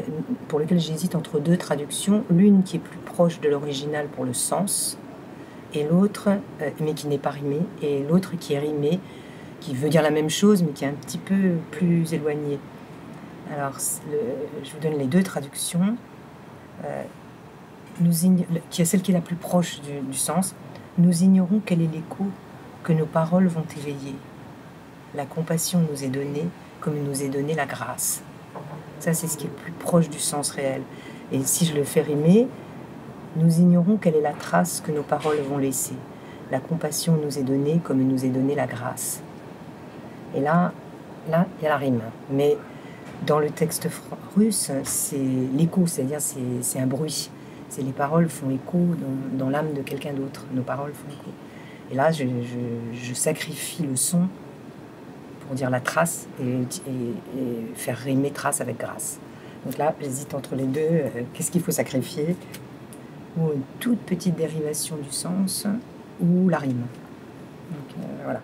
pour lequel j'hésite entre deux traductions, l'une qui est plus proche de l'original pour le sens, et l'autre, mais qui n'est pas rimée, et l'autre qui est rimée, qui veut dire la même chose, mais qui est un petit peu plus éloignée. Alors, je vous donne les deux traductions. Qui est celle qui est la plus proche du sens. Nous ignorons quel est l'écho que nos paroles vont éveiller. La compassion nous est donnée comme nous est donnée la grâce. Ça, c'est ce qui est le plus proche du sens réel. Et si je le fais rimer, nous ignorons quelle est la trace que nos paroles vont laisser. La compassion nous est donnée comme nous est donnée la grâce. Et là, il y a la rime. Mais dans le texte russe, c'est l'écho, c'est-à-dire c'est un bruit. C'est les paroles font écho dans l'âme de quelqu'un d'autre. Nos paroles font écho. Et là, je sacrifie le son pour dire la trace et faire rimer trace avec grâce. Donc là, j'hésite entre les deux. Qu'est-ce qu'il faut sacrifier? Ou une toute petite dérivation du sens, ou la rime. Donc voilà.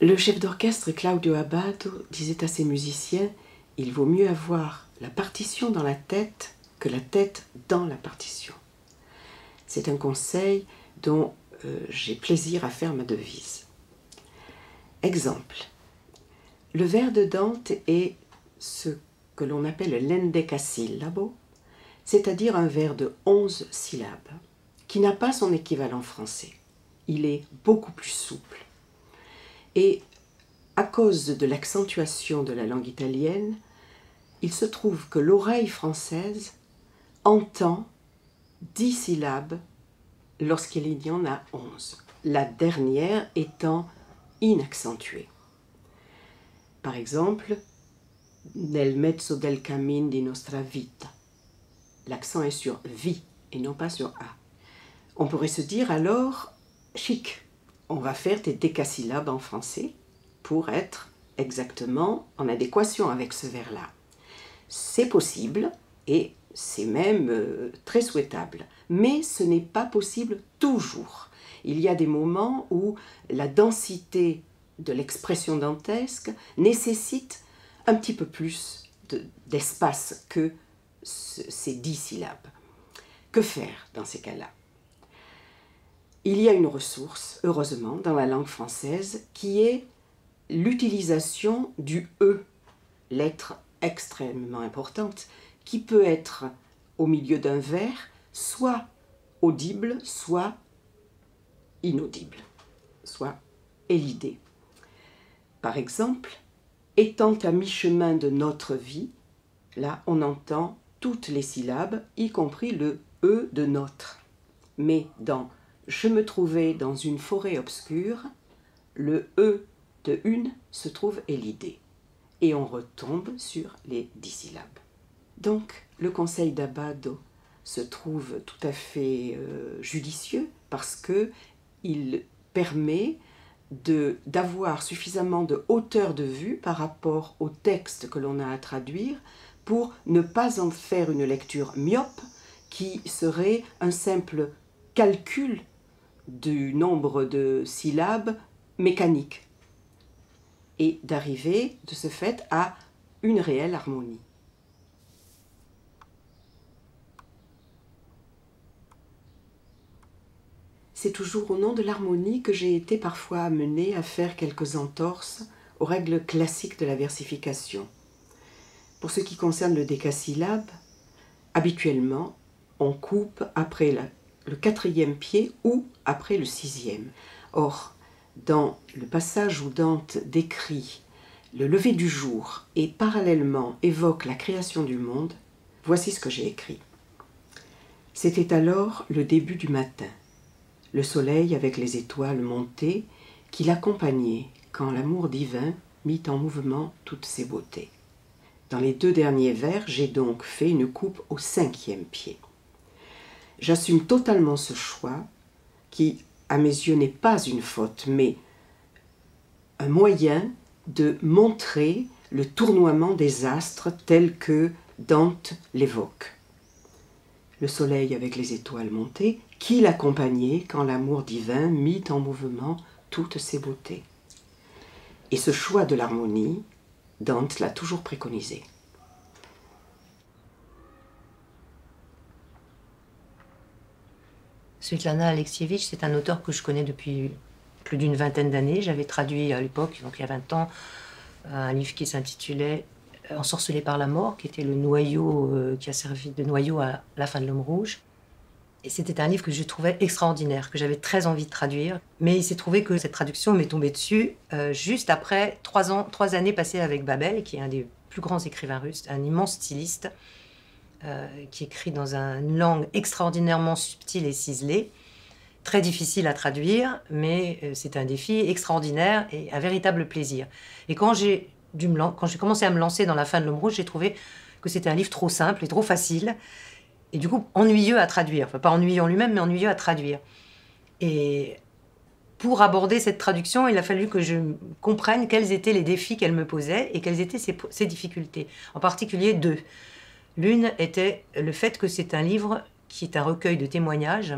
Le chef d'orchestre Claudio Abbado disait à ses musiciens « Il vaut mieux avoir la partition dans la tête que la tête dans la partition ». C'est un conseil dont j'ai plaisir à faire ma devise. Exemple. Le vers de Dante est ce que l'on appelle l'endecasillabo, c'est-à-dire un vers de 11 syllabes, qui n'a pas son équivalent français. Il est beaucoup plus souple. Et à cause de l'accentuation de la langue italienne, il se trouve que l'oreille française entend 10 syllabes lorsqu'il y en a 11, la dernière étant inaccentuée. Par exemple, nel mezzo del cammin di nostra vita. L'accent est sur vie et non pas sur a. On pourrait se dire alors, chic, on va faire des décasyllabes en français pour être exactement en adéquation avec ce vers-là. C'est possible et c'est même très souhaitable, mais ce n'est pas possible toujours. Il y a des moments où la densité de l'expression dantesque nécessite un petit peu plus d'espace que ces 10 syllabes. Que faire dans ces cas-là? Il y a une ressource, heureusement, dans la langue française, qui est l'utilisation du « e », lettre extrêmement importante, qui peut être au milieu d'un vers, soit audible, soit inaudible, soit élidé. Par exemple, étant à mi-chemin de notre vie, là on entend toutes les syllabes, y compris le « e » de notre. Mais dans « je me trouvais dans une forêt obscure », le « e » de une se trouve élidé. et on retombe sur les 10 syllabes. Donc, le conseil d'Abbado se trouve tout à fait judicieux parce qu'il permet d'avoir suffisamment de hauteur de vue par rapport au texte que l'on a à traduire pour ne pas en faire une lecture myope qui serait un simple calcul du nombre de syllabes mécanique et d'arriver de ce fait à une réelle harmonie. C'est toujours au nom de l'harmonie que j'ai été parfois amenée à faire quelques entorses aux règles classiques de la versification. Pour ce qui concerne le décasyllabe, habituellement, on coupe après le 4e pied ou après le 6e. Or, dans le passage où Dante décrit le lever du jour et parallèlement évoque la création du monde, voici ce que j'ai écrit. C'était alors le début du matin. Le soleil avec les étoiles montées qui l'accompagnaient quand l'amour divin mit en mouvement toutes ses beautés. Dans les 2 derniers vers, j'ai donc fait une coupe au 5e pied. J'assume totalement ce choix qui, à mes yeux, n'est pas une faute, mais un moyen de montrer le tournoiement des astres tel que Dante l'évoque. Le soleil avec les étoiles montées, qui l'accompagnait quand l'amour divin mit en mouvement toutes ses beautés. Et ce choix de l'harmonie, Dante l'a toujours préconisé. Svetlana Alexievitch, c'est un auteur que je connais depuis plus d'une vingtaine d'années. J'avais traduit à l'époque, donc il y a 20 ans, un livre qui s'intitulait Ensorcelé par la mort, qui était le noyau, qui a servi de noyau à La fin de l'homme rouge. Et c'était un livre que je trouvais extraordinaire, que j'avais très envie de traduire. Mais il s'est trouvé que cette traduction m'est tombée dessus juste après 3 années passées avec Babel, qui est un des plus grands écrivains russes, un immense styliste, qui écrit dans une langue extraordinairement subtile et ciselée, très difficile à traduire, mais c'est un défi extraordinaire et un véritable plaisir. Et quand j'ai commencé à me lancer dans La fin de l'homme rouge, j'ai trouvé que c'était un livre trop simple et trop facile, et du coup ennuyeux à traduire. Enfin, pas ennuyeux en lui-même, mais ennuyeux à traduire. Et pour aborder cette traduction, il a fallu que je comprenne quels étaient les défis qu'elle me posait et quelles étaient ses difficultés. En particulier 2. L'une était le fait que c'est un livre qui est un recueil de témoignages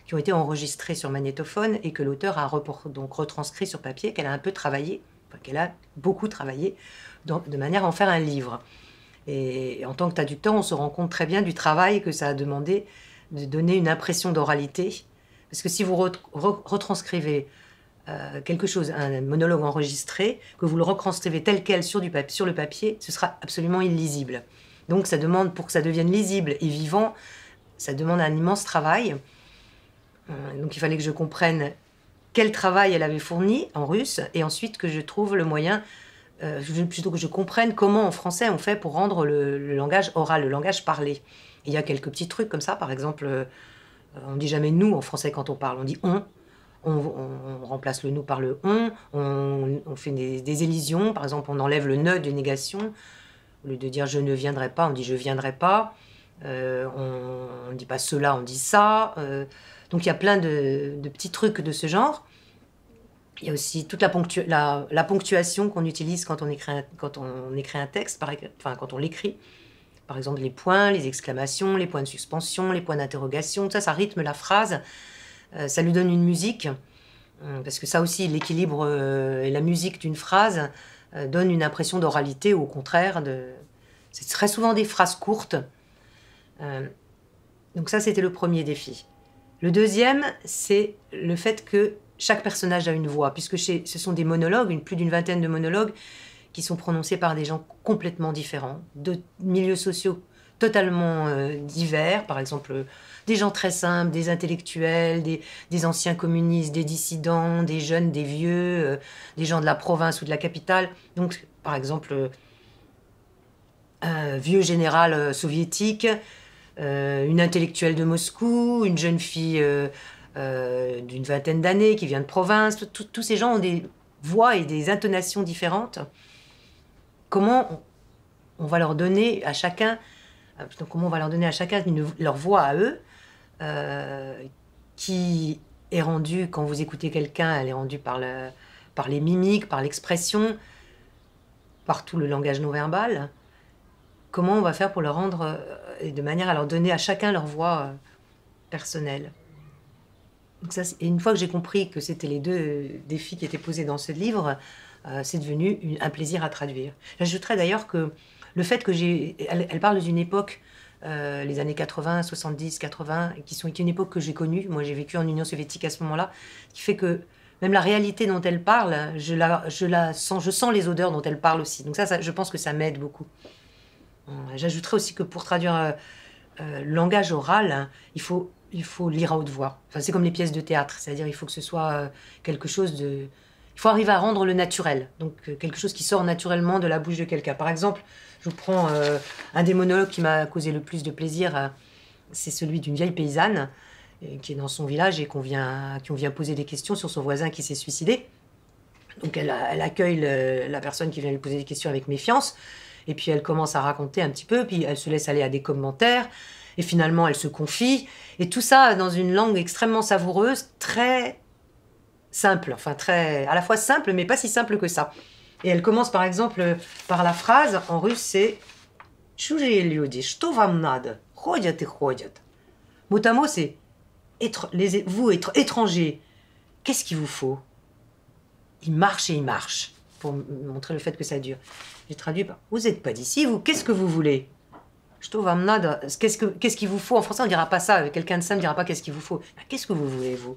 qui ont été enregistrés sur magnétophone et que l'auteur a donc retranscrit sur papier, qu'elle a un peu travaillé, enfin, qu'elle a beaucoup travaillé, de manière à en faire un livre. Et en tant que traducteur, on se rend compte très bien du travail que ça a demandé de donner une impression d'oralité. Parce que si vous retranscrivez quelque chose, un monologue enregistré, que vous le retranscrivez tel quel sur le papier, ce sera absolument illisible. Donc ça demande, pour que ça devienne lisible et vivant, ça demande un immense travail. Donc il fallait que je comprenne quel travail elle avait fourni en russe, et ensuite que je trouve le moyen, plutôt que je comprenne comment en français on fait pour rendre le langage oral, le langage parlé. Et il y a quelques petits trucs comme ça, par exemple, on ne dit jamais nous en français quand on parle, on dit on remplace le nous par le on fait des élisions, par exemple on enlève le ne de négation. Au lieu de dire « je ne viendrai pas », on dit « je viendrai pas ». On ne dit pas « cela », on dit « ça ». Donc il y a plein de petits trucs de ce genre. Il y a aussi toute la ponctuation qu'on utilise quand on écrit un texte, enfin quand on l'écrit. Par exemple les points, les exclamations, les points de suspension, les points d'interrogation, tout ça, ça rythme la phrase. Ça lui donne une musique. Parce que ça aussi, l'équilibre et la musique d'une phrase donne une impression d'oralité, ou au contraire, c'est très souvent des phrases courtes. Donc ça, c'était le premier défi. Le deuxième, c'est le fait que chaque personnage a une voix, puisque ce sont des monologues, plus d'une vingtaine de monologues, qui sont prononcés par des gens complètement différents, de milieux sociaux totalement divers, par exemple des gens très simples, des intellectuels, des anciens communistes, des dissidents, des jeunes, des vieux, des gens de la province ou de la capitale. Donc, par exemple, un vieux général soviétique, une intellectuelle de Moscou, une jeune fille d'une vingtaine d'années qui vient de province. Tous ces gens ont des voix et des intonations différentes. comment on va leur donner à chacun, leur voix à eux, qui est rendue, quand vous écoutez quelqu'un, elle est rendue par les mimiques, par l'expression, par tout le langage non verbal. Comment on va faire pour le rendre, de manière à leur donner à chacun leur voix personnelle. Donc ça, et une fois que j'ai compris que c'était les deux défis qui étaient posés dans ce livre, c'est devenu un plaisir à traduire. J'ajouterais d'ailleurs que le fait que elle parle d'une époque, les années 80, 70, 80, qui est une époque que j'ai connue. Moi, j'ai vécu en Union soviétique à ce moment-là, qui fait que même la réalité dont elle parle, je sens les odeurs dont elle parle aussi. Donc ça, je pense que ça m'aide beaucoup. J'ajouterais aussi que pour traduire le langage oral, hein, il faut lire à haute voix. Enfin, c'est comme les pièces de théâtre, c'est-à-dire il faut que ce soit quelque chose de... Il faut arriver à rendre le naturel, donc quelque chose qui sort naturellement de la bouche de quelqu'un. Par exemple, je vous prends un des monologues qui m'a causé le plus de plaisir, c'est celui d'une vieille paysanne qui est dans son village et qu'on vient poser des questions sur son voisin qui s'est suicidé. Donc elle accueille la personne qui vient lui poser des questions avec méfiance, et puis elle commence à raconter un petit peu, puis elle se laisse aller à des commentaires, et finalement elle se confie, et tout ça dans une langue extrêmement savoureuse, très simple, enfin à la fois simple, mais pas si simple que ça. Et elle commence par exemple par la phrase, en russe c'est « Чужие люди, что вам надо? Ходят и ходят ». Mot à mot, c'est « Vous, étrangers, qu'est-ce qu'il vous faut ?» Il marche et il marche, pour montrer le fait que ça dure. J'ai traduit par « Vous n'êtes pas d'ici, vous, qu'est-ce que vous voulez ?» Что вам надо? Qu'est-ce qu'il vous faut? En français, on ne dira pas ça. Quelqu'un de simple ne dira pas qu'est-ce qu'il vous faut. Qu'est-ce que vous voulez, vous?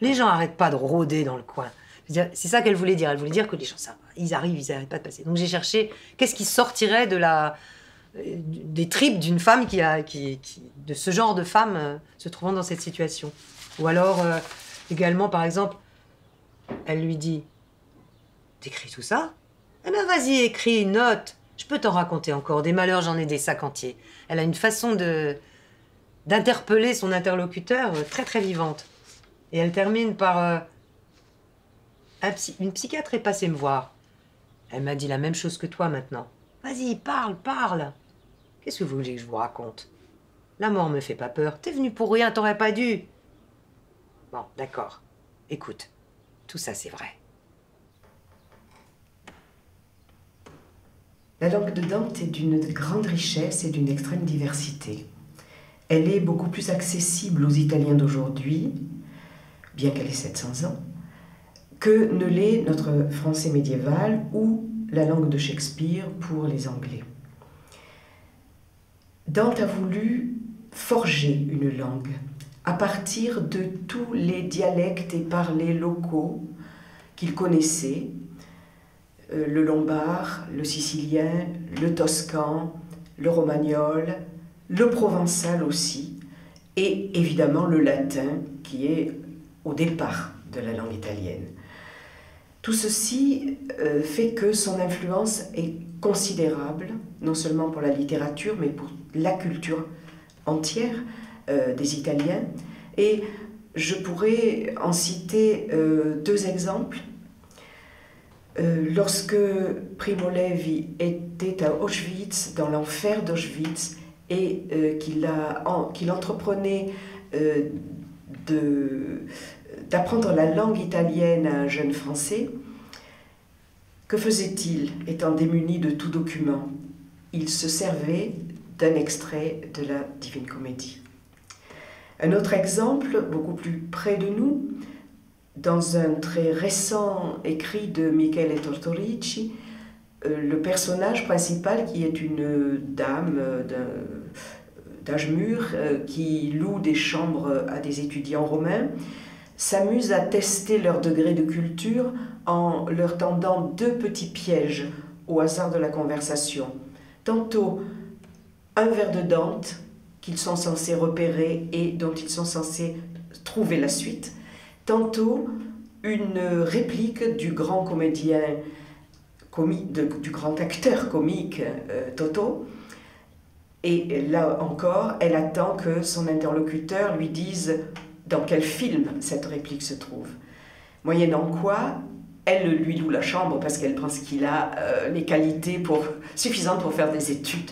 Les gens n'arrêtent pas de rôder dans le coin. C'est ça qu'elle voulait dire. Elle voulait dire que les gens, ils arrivent, ils n'arrêtent pas de passer. Donc j'ai cherché qu'est-ce qui sortirait des tripes d'une femme de ce genre de femme se trouvant dans cette situation. Ou alors, également, par exemple, elle lui dit « T'écris tout ça? Eh bien, vas-y, écris une note. Je peux t'en raconter encore. Des malheurs, j'en ai des sacs entiers. » Elle a une façon d'interpeller son interlocuteur très, très vivante. Et elle termine par une psychiatre est passée me voir. Elle m'a dit la même chose que toi maintenant. Vas-y, parle, parle. Qu'est-ce que vous voulez que je vous raconte? La mort me fait pas peur. T'es venu pour rien, t'aurais pas dû. Bon, d'accord. Écoute, tout ça c'est vrai. La langue de Dante est d'une grande richesse et d'une extrême diversité. Elle est beaucoup plus accessible aux Italiens d'aujourd'hui, bien qu'elle ait 700 ans, que ne l'est notre français médiéval ou la langue de Shakespeare pour les Anglais. Dante a voulu forger une langue à partir de tous les dialectes et parlers locaux qu'il connaissait, le lombard, le sicilien, le toscan, le romagnol, le provençal aussi, et évidemment le latin qui est au départ de la langue italienne. Tout ceci fait que son influence est considérable, non seulement pour la littérature, mais pour la culture entière des Italiens. Et je pourrais en citer deux exemples. Lorsque Primo Levi était à Auschwitz, dans l'enfer d'Auschwitz, et qu'il entreprenait d'apprendre la langue italienne à un jeune Français, que faisait-il étant démuni de tout document? Il se servait d'un extrait de la Divine Comédie. Un autre exemple, beaucoup plus près de nous, dans un très récent écrit de Michele Tortorici, le personnage principal, qui est une dame d'âge mûr qui loue des chambres à des étudiants romains, s'amuse à tester leur degré de culture en leur tendant deux petits pièges au hasard de la conversation. Tantôt un vers de Dante qu'ils sont censés repérer et dont ils sont censés trouver la suite, tantôt une réplique du grand comédien, du grand acteur comique Totò, et là encore, elle attend que son interlocuteur lui dise dans quel film cette réplique se trouve. Moyennant quoi, Elle lui loue la chambre parce qu'elle pense qu'il a les qualités suffisantes pour faire des études.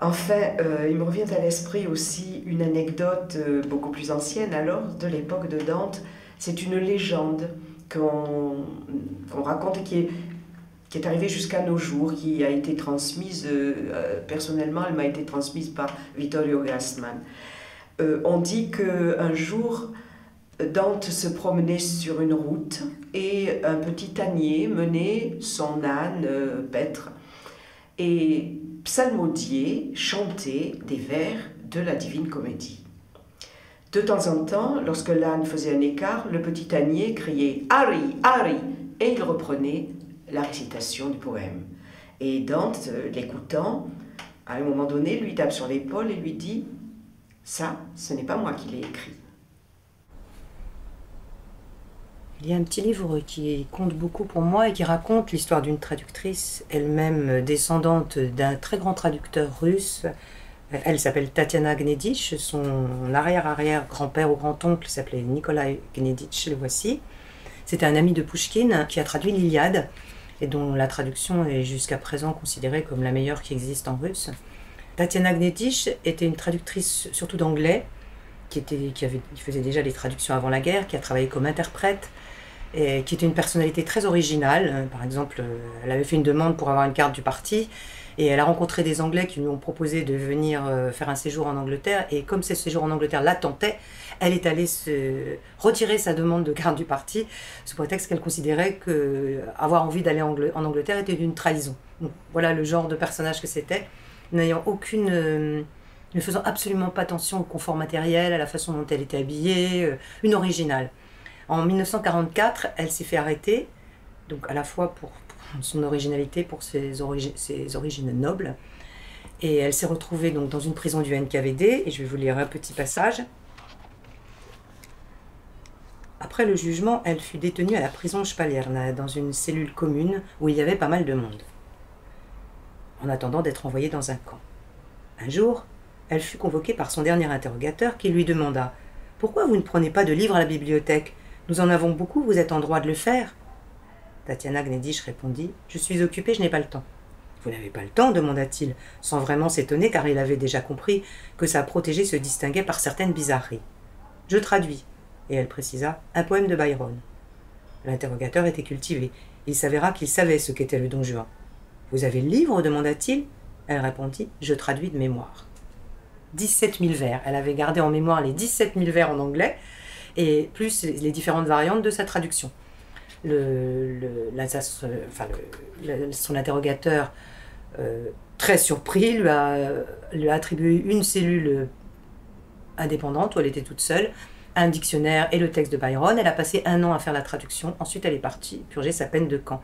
Enfin, il me revient à l'esprit aussi une anecdote beaucoup plus ancienne alors, de l'époque de Dante. C'est une légende qu'on raconte et qui est arrivée jusqu'à nos jours, qui a été transmise, personnellement, elle m'a été transmise par Vittorio Gassman. On dit qu'un jour, Dante se promenait sur une route et un petit ânier menait son âne paître et psalmodiait, chantait des vers de la Divine Comédie. De temps en temps, lorsque l'âne faisait un écart, le petit ânier criait « Harry, Harry !» et il reprenait la récitation du poème. Et Dante, l'écoutant, à un moment donné, lui tape sur l'épaule et lui dit « Ça, ce n'est pas moi qui l'ai écrit. » Il y a un petit livre qui compte beaucoup pour moi et qui raconte l'histoire d'une traductrice, elle-même descendante d'un très grand traducteur russe. Elle s'appelle Tatiana Gnedich, son arrière-arrière-grand-père ou grand-oncle s'appelait Nikolai Gnedich, le voici. C'était un ami de Pouchkine qui a traduit l'Iliade et dont la traduction est jusqu'à présent considérée comme la meilleure qui existe en russe. Tatiana Gnedich était une traductrice surtout d'anglais, qui faisait déjà des traductions avant la guerre, qui a travaillé comme interprète, et qui était une personnalité très originale. Par exemple, elle avait fait une demande pour avoir une carte du parti, et elle a rencontré des Anglais qui lui ont proposé de venir faire un séjour en Angleterre, et comme ce séjour en Angleterre la tentait, elle est allée se retirer sa demande de carte du parti, sous prétexte qu'elle considérait qu'avoir envie d'aller en Angleterre était une trahison. Donc, voilà le genre de personnage que c'était, ne faisant absolument pas attention au confort matériel, à la façon dont elle était habillée, une originale. En 1944, elle s'est fait arrêter, donc à la fois pour son originalité, pour ses origines nobles, et elle s'est retrouvée donc dans une prison du NKVD, et je vais vous lire un petit passage. Après le jugement, elle fut détenue à la prison Spalierna, dans une cellule commune où il y avait pas mal de monde, en attendant d'être envoyée dans un camp. Un jour, elle fut convoquée par son dernier interrogateur qui lui demanda « Pourquoi vous ne prenez pas de livres à la bibliothèque ? Nous en avons beaucoup, vous êtes en droit de le faire. » Tatiana Gnedich répondit « Je suis occupée, je n'ai pas le temps. »« Vous n'avez pas le temps ?» demanda-t-il, sans vraiment s'étonner car il avait déjà compris que sa protégée se distinguait par certaines bizarreries. « Je traduis. » Et elle précisa « Un poème de Byron. » L'interrogateur était cultivé. Il s'avéra qu'il savait ce qu'était le Don Juan. « Vous avez le livre ?» demanda-t-il. Elle répondit « Je traduis de mémoire. » 17 000 vers. Elle avait gardé en mémoire les 17 000 vers en anglais, et plus les différentes variantes de sa traduction. Son interrogateur, très surpris, lui a attribué une cellule indépendante où elle était toute seule, un dictionnaire et le texte de Byron. Elle a passé 1 an à faire la traduction. Ensuite, elle est partie purger sa peine de camp.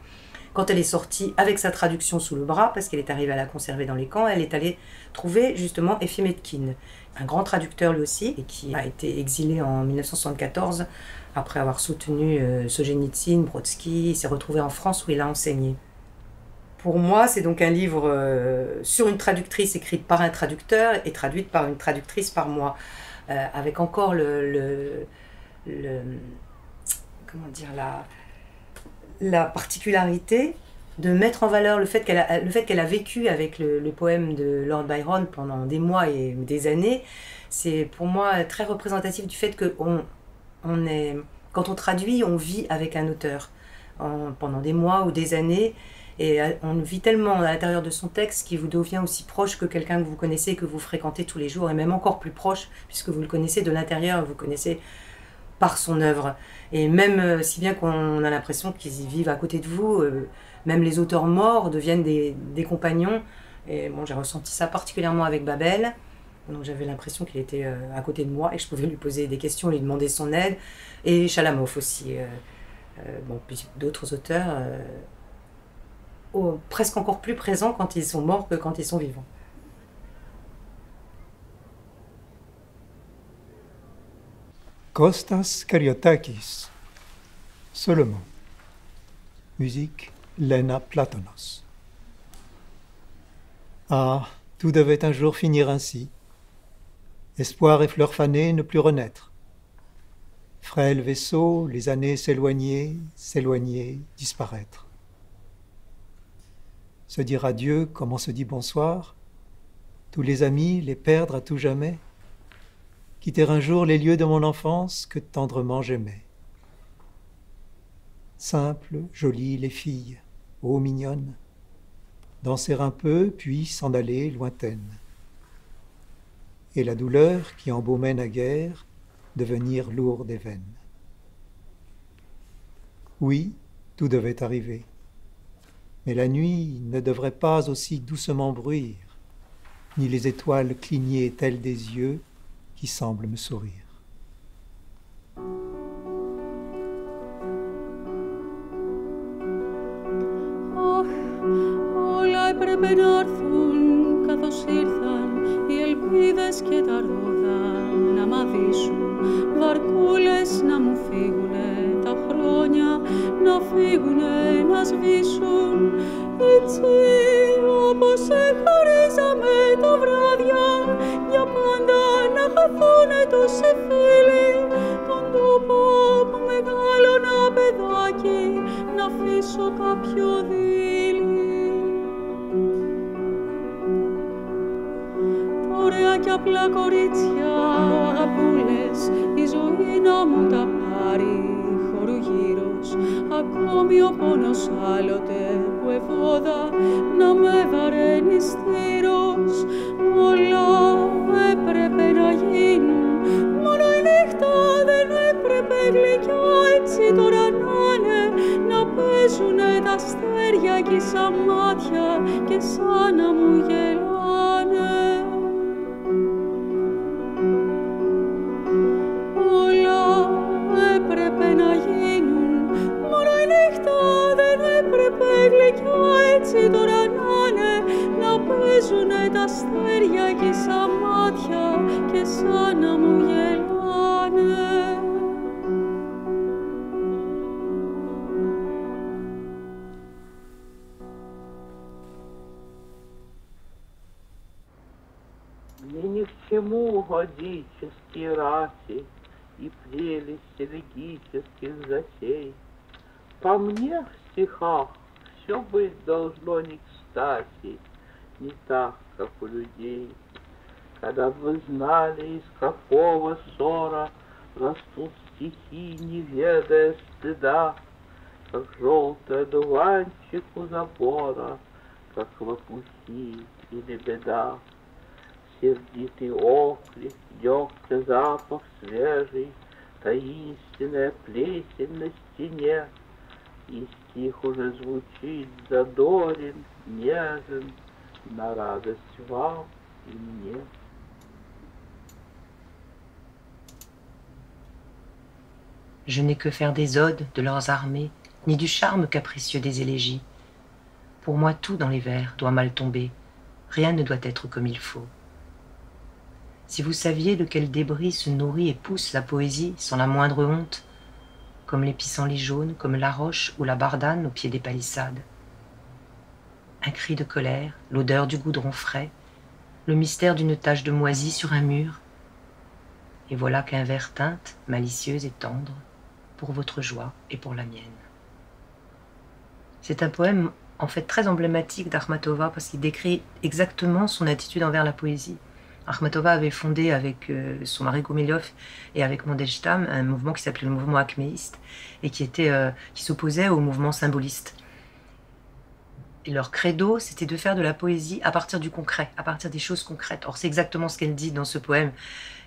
Quand elle est sortie avec sa traduction sous le bras, parce qu'elle est arrivée à la conserver dans les camps, elle est allée trouver justement Efimetkin, un grand traducteur lui aussi, et qui a été exilé en 1974 après avoir soutenu Solzhenitsyn, Brodsky. Il s'est retrouvé en France où il a enseigné. Pour moi, c'est donc un livre sur une traductrice écrite par un traducteur et traduite par une traductrice par moi, avec encore la particularité de mettre en valeur le fait qu'elle a vécu avec le poème de Lord Byron pendant des mois et des années. C'est pour moi très représentatif du fait que quand on traduit, on vit avec un auteur pendant des mois ou des années, et on vit tellement à l'intérieur de son texte qu'il vous devient aussi proche que quelqu'un que vous connaissez, que vous fréquentez tous les jours, et même encore plus proche puisque vous le connaissez de l'intérieur, vous connaissez par son œuvre. Et même si bien qu'on a l'impression qu'ils vivent à côté de vous, même les auteurs morts deviennent des compagnons. Et bon, j'ai ressenti ça particulièrement avec Babel. Donc j'avais l'impression qu'il était à côté de moi et que je pouvais lui poser des questions, lui demander son aide. Et Chalamov aussi. Puis d'autres auteurs presque encore plus présents quand ils sont morts que quand ils sont vivants. Kostas Kariotakis, seulement. Musique, Lena Platonos. Ah, tout devait un jour finir ainsi. Espoir et fleurs fanées ne plus renaître. Frêle vaisseau, les années s'éloigner, s'éloigner, disparaître. Se dire adieu comme on se dit bonsoir, tous les amis, les perdre à tout jamais, quitter un jour les lieux de mon enfance que tendrement j'aimais. Simples, jolies les filles, ô mignonnes, danser un peu, puis s'en aller lointaine. Et la douleur qui embaumait naguère, devenir lourde et vaine. Oui, tout devait arriver, mais la nuit ne devrait pas aussi doucement bruire, ni les étoiles cligner telles des yeux qui semblent me sourire. Όλα έπρεπε να έρθουν καθώς ήρθαν οι ελπίδες και τα ρόδα να μ' αδείσουν, βαρκούλες να μου φύγουνε τα χρόνια, να φύγουνε να σβήσουν. Έτσι όπως σε χωρίζαμε τα βράδια, για πάντα να χαθούνε τόσοι φίλοι, τον τόπο που μεγάλωνα παιδάκι, να αφήσω κάποιο δίλη. Ωραία κι απλά κορίτσια, αγαπούλες, η ζωή να μου τα πάρει χορογύρος. Ακόμη ο πόνος άλλοτε που ευώδα να με βαραίνει στήρος. Όλα έπρεπε να γίνουν, μόνο η νύχτα δεν έπρεπε γλυκιά. Έτσι τώρα να είναι, να παίζουνε τα αστέρια κι σαν μάτια και σαν να μου γελάνε. Έπρεπε να γίνουν, μόνο η νύχτα δεν έπρεπε γλυκιά. Έτσι τώρα να είναι, να παίζουνε τα αστέρια κι σαν μάτια και σαν να μου γελάνε. Мне ни к чему годические рати и прелесть элегических затей. По мне в стихах все быть должно не кстати, не так, как у людей. Когда бы вы знали, из какого ссора растут стихи, не ведая стыда, как желтый одуванчик у забора, как лопухи или беда. Сердитый оклик, дегтя запах свежий, таинственная плесень на стене, и стих уже звучит задорен, нежен, на радость вам и мне. Je n'ai que faire des odes de leurs armées, ni du charme capricieux des élégies. Pour moi, tout dans les vers doit mal tomber, rien ne doit être comme il faut. Si vous saviez de quel débris se nourrit et pousse la poésie sans la moindre honte, comme les pissenlits jaunes, comme la roche ou la bardane au pied des palissades. Un cri de colère, l'odeur du goudron frais, le mystère d'une tache de moisie sur un mur. Et voilà qu'un vers teinte, malicieuse et tendre, pour votre joie et pour la mienne. C'est un poème en fait très emblématique d'Akhmatova parce qu'il décrit exactement son attitude envers la poésie. Akhmatova avait fondé avec son mari Goumeliev et avec Mandelstam un mouvement qui s'appelait le mouvement acméiste et qui s'opposait au mouvement symboliste. Et leur credo, c'était de faire de la poésie à partir du concret, à partir des choses concrètes. Or, c'est exactement ce qu'elle dit dans ce poème,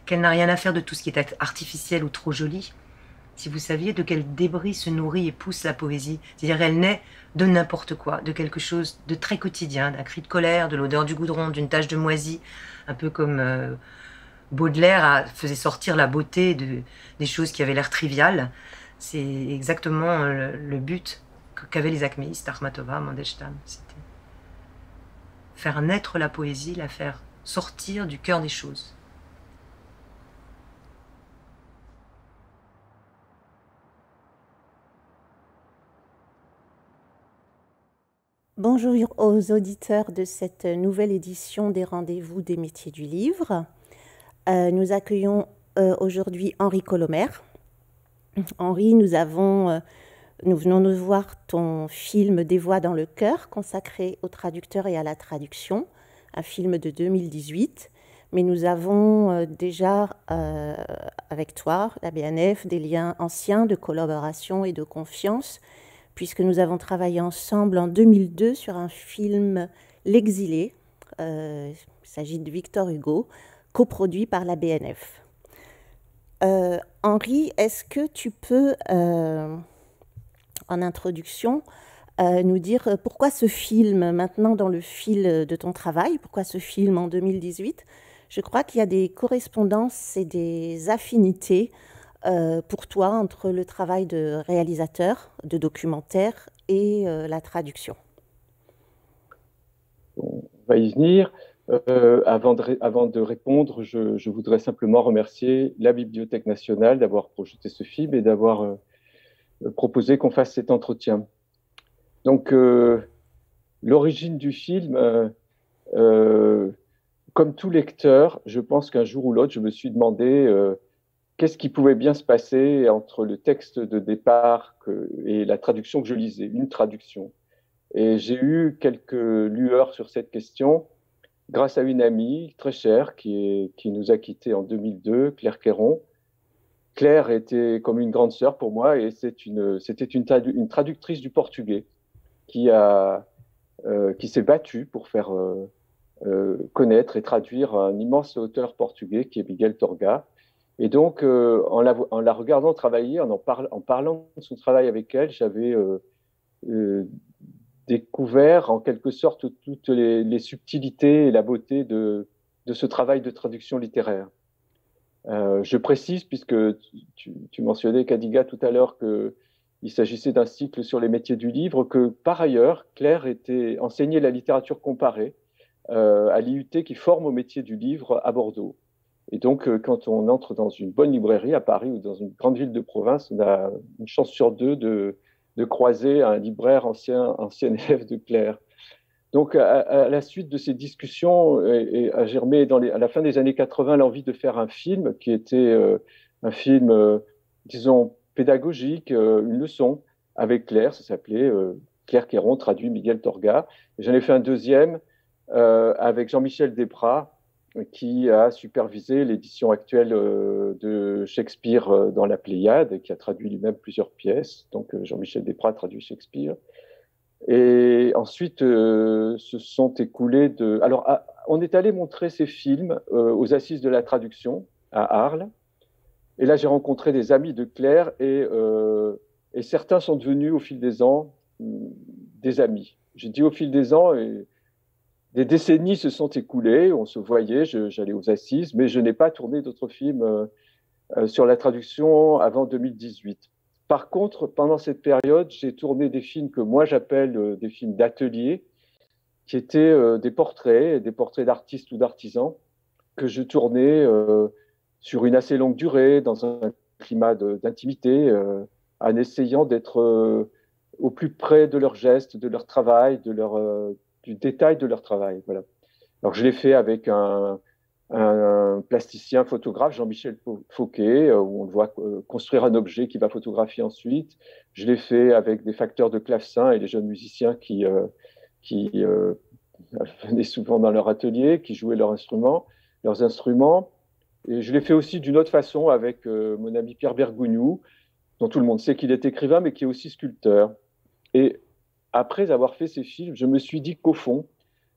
qu'elle n'a rien à faire de tout ce qui est artificiel ou trop joli. Si vous saviez de quel débris se nourrit et pousse la poésie, c'est-à-dire elle naît de n'importe quoi, de quelque chose de très quotidien, d'un cri de colère, de l'odeur du goudron, d'une tache de moisie, un peu comme Baudelaire faisait sortir la beauté des choses qui avaient l'air triviales. C'est exactement le but qu'avaient les acméistes, Akhmatova, Mandelstam. C'était faire naître la poésie, la faire sortir du cœur des choses. Bonjour aux auditeurs de cette nouvelle édition des Rendez-vous des métiers du livre. Nous accueillons aujourd'hui Henri Colomer. Henri, nous venons de voir ton film Des voix dans le cœur, consacré aux traducteurs et à la traduction, un film de 2018. Mais nous avons déjà, avec toi, la BNF, des liens anciens de collaboration et de confiance, puisque nous avons travaillé ensemble en 2002 sur un film L'Exilé. Il s'agit de Victor Hugo, coproduit par la BNF. Henri, est-ce que tu peux, en introduction, nous dire pourquoi ce film, maintenant dans le fil de ton travail, pourquoi ce film en 2018? Je crois qu'il y a des correspondances et des affinités pour toi entre le travail de réalisateur, de documentaire et la traduction. On va y venir. Avant de répondre, je voudrais simplement remercier la Bibliothèque nationale d'avoir projeté ce film et d'avoir proposé qu'on fasse cet entretien. Donc, l'origine du film, comme tout lecteur, je pense qu'un jour ou l'autre, je me suis demandé qu'est-ce qui pouvait bien se passer entre le texte de départ et la traduction que je lisais, une traduction. Et j'ai eu quelques lueurs sur cette question grâce à une amie très chère qui nous a quittés en 2002, Claire Quéron. Claire était comme une grande sœur pour moi et c'était une traductrice du portugais qui s'est battue pour faire connaître et traduire un immense auteur portugais qui est Miguel Torga. Et donc, en la regardant travailler, en parlant de son travail avec elle, j'avais découvert en quelque sorte toutes les subtilités et la beauté de ce travail de traduction littéraire. Je précise, puisque tu mentionnais, Kadiga, tout à l'heure, qu'il s'agissait d'un cycle sur les métiers du livre, que par ailleurs, Claire enseignait la littérature comparée à l'IUT qui forme au métier du livre à Bordeaux. Et donc, quand on entre dans une bonne librairie à Paris ou dans une grande ville de province, on a une chance sur deux de croiser un libraire ancien élève de Claire. Donc, à la suite de ces discussions, a germé à la fin des années 80 l'envie de faire un film qui était un film, disons, pédagogique, une leçon avec Claire. Ça s'appelait Claire Quéron traduit Miguel Torga. J'en ai fait un deuxième avec Jean-Michel Desprats, qui a supervisé l'édition actuelle de Shakespeare dans la Pléiade, et qui a traduit lui-même plusieurs pièces. Donc Jean-Michel Desprats traduit Shakespeare. Et ensuite, se sont écoulés Alors, on est allé montrer ces films aux Assises de la traduction à Arles. Et là, j'ai rencontré des amis de Claire et certains sont devenus, au fil des ans, des amis. J'ai dit au fil des ans, et des décennies se sont écoulées, on se voyait, j'allais aux Assises, mais je n'ai pas tourné d'autres films sur la traduction avant 2018. Par contre, pendant cette période, j'ai tourné des films que moi j'appelle des films d'atelier, qui étaient des portraits d'artistes ou d'artisans, que je tournais sur une assez longue durée, dans un climat d'intimité, en essayant d'être au plus près de leurs gestes, de leur travail, du détail de leur travail. Voilà. Alors je l'ai fait avec un plasticien photographe, Jean-Michel Fauquet, où on le voit construire un objet qu'il va photographier ensuite. Je l'ai fait avec des facteurs de clavecin et les jeunes musiciens qui venaient souvent dans leur atelier, qui jouaient leurs instruments. Et je l'ai fait aussi d'une autre façon avec mon ami Pierre Bergougnoux, dont tout le monde sait qu'il est écrivain, mais qui est aussi sculpteur. Et après avoir fait ces films, je me suis dit qu'au fond,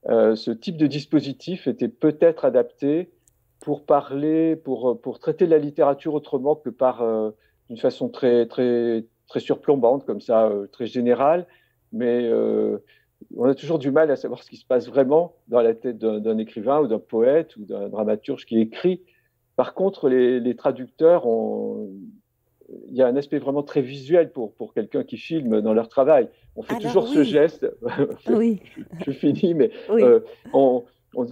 ce type de dispositif était peut-être adapté pour traiter la littérature autrement que d'une façon très, très, très surplombante, comme ça, très générale. Mais on a toujours du mal à savoir ce qui se passe vraiment dans la tête d'un écrivain ou d'un poète ou d'un dramaturge qui écrit. Par contre, les traducteurs il y a un aspect vraiment très visuel pour quelqu'un qui filme dans leur travail. On fait toujours ce geste. Oui. Je finis, mais oui.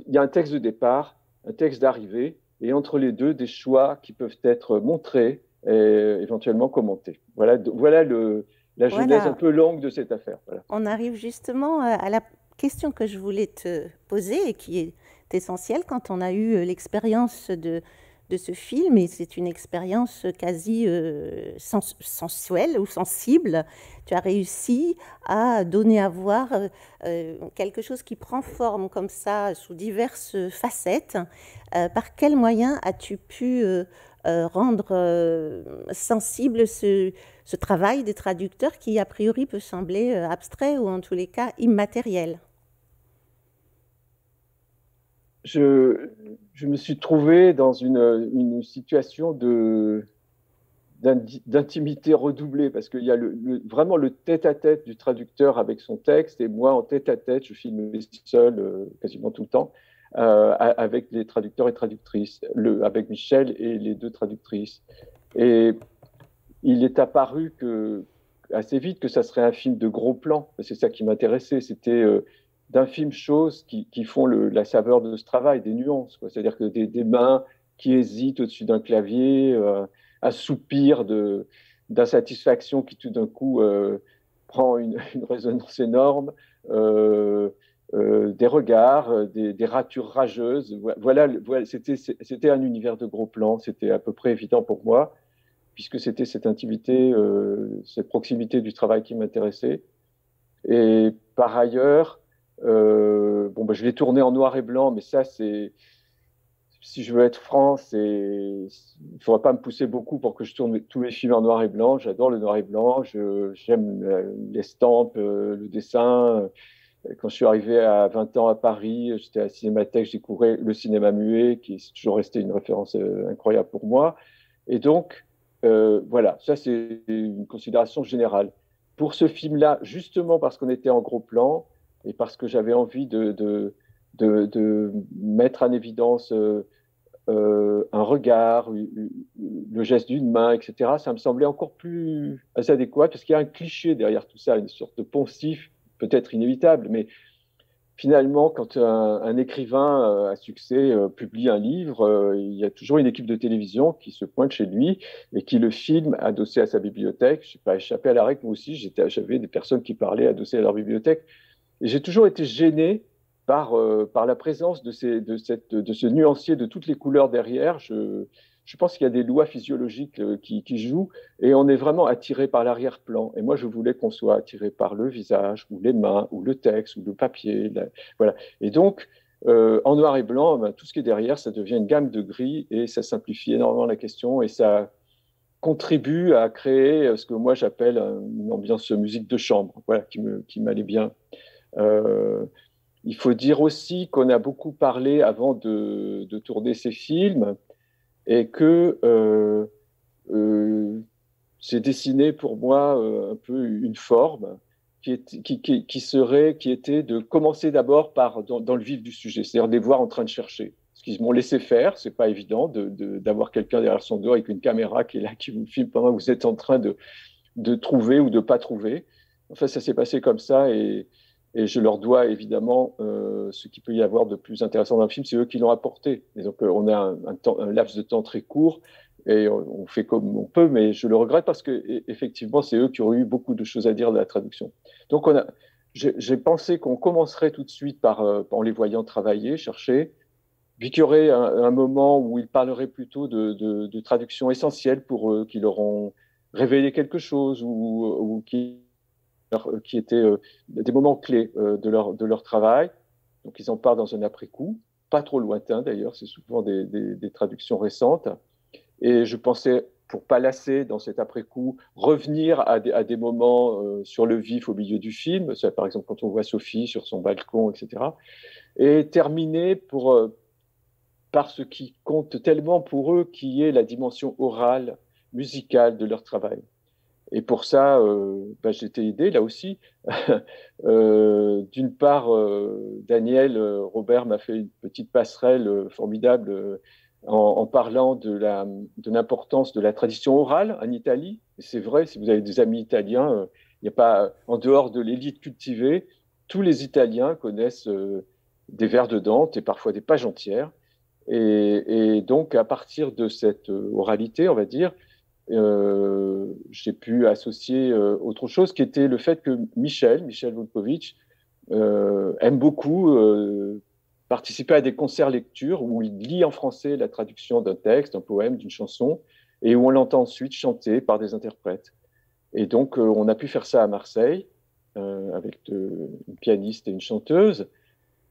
Il y a un texte de départ, un texte d'arrivée, et entre les deux, des choix qui peuvent être montrés et éventuellement commentés. Voilà la genèse un peu longue de cette affaire. Voilà. On arrive justement à la question que je voulais te poser et qui est essentielle quand on a eu l'expérience de de ce film, et c'est une expérience quasi sensuelle ou sensible. Tu as réussi à donner à voir quelque chose qui prend forme comme ça, sous diverses facettes. Par quels moyens as-tu pu rendre sensible ce travail des traducteurs qui, a priori, peut sembler abstrait ou en tous les cas immatériel? Je me suis trouvé dans une situation d'intimité redoublée, parce qu'il y a vraiment le tête-à-tête du traducteur avec son texte, et moi en tête-à-tête, je filme seul quasiment tout le temps, avec les traducteurs et traductrices, avec Michel et les deux traductrices. Et il est apparu assez vite que ça serait un film de gros plan. C'est ça qui m'intéressait, c'était d'infimes choses qui font la saveur de ce travail, des nuances. C'est-à-dire que des mains qui hésitent au-dessus d'un clavier, un soupir d'insatisfaction qui tout d'un coup prend une résonance énorme, des regards, des ratures rageuses. Voilà, c'était un univers de gros plan, c'était à peu près évident pour moi, puisque c'était cette intimité, cette proximité du travail qui m'intéressait. Et par ailleurs, je l'ai tourné en noir et blanc, mais ça, si je veux être franc, il ne faudra pas me pousser beaucoup pour que je tourne tous mes films en noir et blanc. J'adore le noir et blanc, j'aime l'estampe, le dessin. Quand je suis arrivé à 20 ans à Paris, j'étais à la Cinémathèque, je découvrais le cinéma muet, qui est toujours resté une référence incroyable pour moi. Et donc, voilà, ça c'est une considération générale. Pour ce film-là, justement parce qu'on était en gros plan et parce que j'avais envie de mettre en évidence un regard, le geste d'une main, etc., ça me semblait encore plus adéquat, parce qu'il y a un cliché derrière tout ça, une sorte de poncif, peut-être inévitable, mais finalement, quand un écrivain à succès publie un livre, il y a toujours une équipe de télévision qui se pointe chez lui et qui le filme adossé à sa bibliothèque. Je ne suis pas échappé à la règle, moi aussi, j'avais des personnes qui parlaient adossées à leur bibliothèque. Et j'ai toujours été gêné par la présence de ce nuancier de toutes les couleurs derrière. Je pense qu'il y a des lois physiologiques qui jouent, et on est vraiment attiré par l'arrière-plan. Et moi, je voulais qu'on soit attiré par le visage, ou les mains, ou le texte, ou le papier. Voilà. Et donc, en noir et blanc, tout ce qui est derrière, ça devient une gamme de gris, et ça simplifie énormément la question, et ça contribue à créer ce que moi j'appelle une ambiance musique de chambre, voilà, qui m'allait bien. Il faut dire aussi qu'on a beaucoup parlé avant de tourner ces films, et que j'ai dessiné pour moi un peu une forme qui était de commencer d'abord dans le vif du sujet, c'est-à-dire de les voir en train de chercher. Ce qu'ils m'ont laissé faire, c'est pas évident d'avoir quelqu'un derrière son dos avec une caméra qui est là, qui vous filme pendant que vous êtes en train de trouver ou de pas trouver. Enfin, ça s'est passé comme ça, et je leur dois évidemment ce qu'il peut y avoir de plus intéressant dans le film, c'est eux qui l'ont apporté. Et donc on a un laps de temps très court, et on fait comme on peut, mais je le regrette parce que effectivement c'est eux qui ont eu beaucoup de choses à dire de la traduction. Donc j'ai pensé qu'on commencerait tout de suite en les voyant travailler, chercher, puis qu'il y aurait un moment où ils parleraient plutôt de traduction essentielle pour eux, qui leur ont révélé quelque chose, ou qui étaient des moments clés de leur travail. Donc ils en parlent dans un après-coup, pas trop lointain d'ailleurs, c'est souvent des traductions récentes. Et je pensais, pour pas lasser dans cet après-coup, revenir à des moments sur le vif au milieu du film, ça, par exemple quand on voit Sophie sur son balcon, etc. Et terminer par ce qui compte tellement pour eux, qui est la dimension orale, musicale de leur travail. Et pour ça, j'ai été aidé là aussi. D'une part, Daniel Robert m'a fait une petite passerelle formidable en parlant de l'importance de la tradition orale en Italie. Et c'est vrai, si vous avez des amis italiens, il n'y a pas, en dehors de l'élite cultivée, tous les Italiens connaissent des vers de Dante et parfois des pages entières. Et donc, à partir de cette oralité, on va dire, j'ai pu associer autre chose, qui était le fait que Michel Volkovitch aime beaucoup participer à des concerts lectures où il lit en français la traduction d'un texte, d'un poème, d'une chanson, et où on l'entend ensuite chanter par des interprètes. Et donc, on a pu faire ça à Marseille, avec une pianiste et une chanteuse.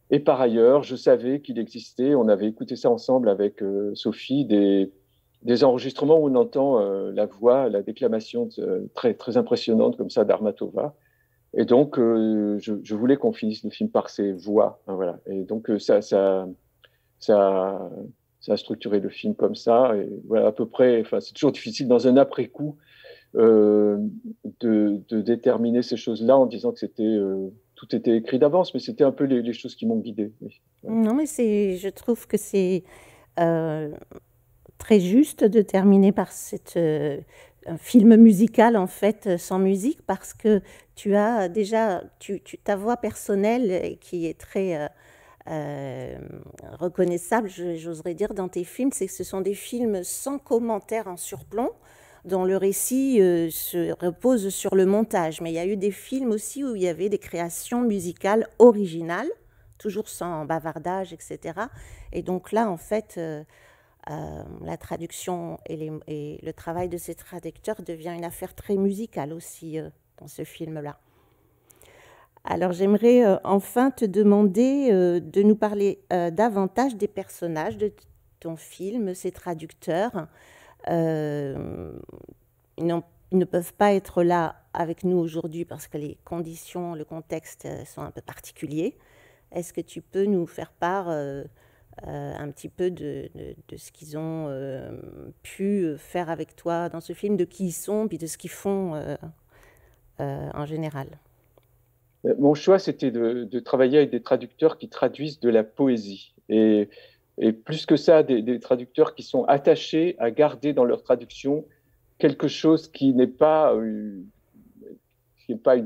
Et par ailleurs, je savais qu'il existait, on avait écouté ça ensemble avec Sophie, des enregistrements où on entend la voix, la déclamation très, très impressionnante comme ça d'Armatova. Et donc, je voulais qu'on finisse le film par ces voix. Hein, voilà. Et donc, ça a structuré le film comme ça. Et voilà, à peu près, enfin, c'est toujours difficile dans un après-coup de déterminer ces choses-là en disant que tout était écrit d'avance, mais c'était un peu les choses qui m'ont guidé. Oui. Non, mais je trouve que c'est très juste de terminer par un film musical, en fait, sans musique, parce que tu as déjà ta voix personnelle qui est très reconnaissable, j'oserais dire, dans tes films. C'est que ce sont des films sans commentaire en surplomb, dont le récit se repose sur le montage. Mais il y a eu des films aussi où il y avait des créations musicales originales, toujours sans bavardage, etc. Et donc là, en fait, la traduction et le travail de ces traducteurs devient une affaire très musicale aussi dans ce film-là. Alors j'aimerais enfin te demander de nous parler davantage des personnages de ton film, ces traducteurs. Ils ne peuvent pas être là avec nous aujourd'hui parce que les conditions, le contexte sont un peu particuliers. Est-ce que tu peux nous faire part un petit peu de ce qu'ils ont pu faire avec toi dans ce film, de qui ils sont, puis de ce qu'ils font en général? Mon choix, c'était de travailler avec des traducteurs qui traduisent de la poésie. Et plus que ça, des traducteurs qui sont attachés à garder dans leur traduction quelque chose qui n'est pas une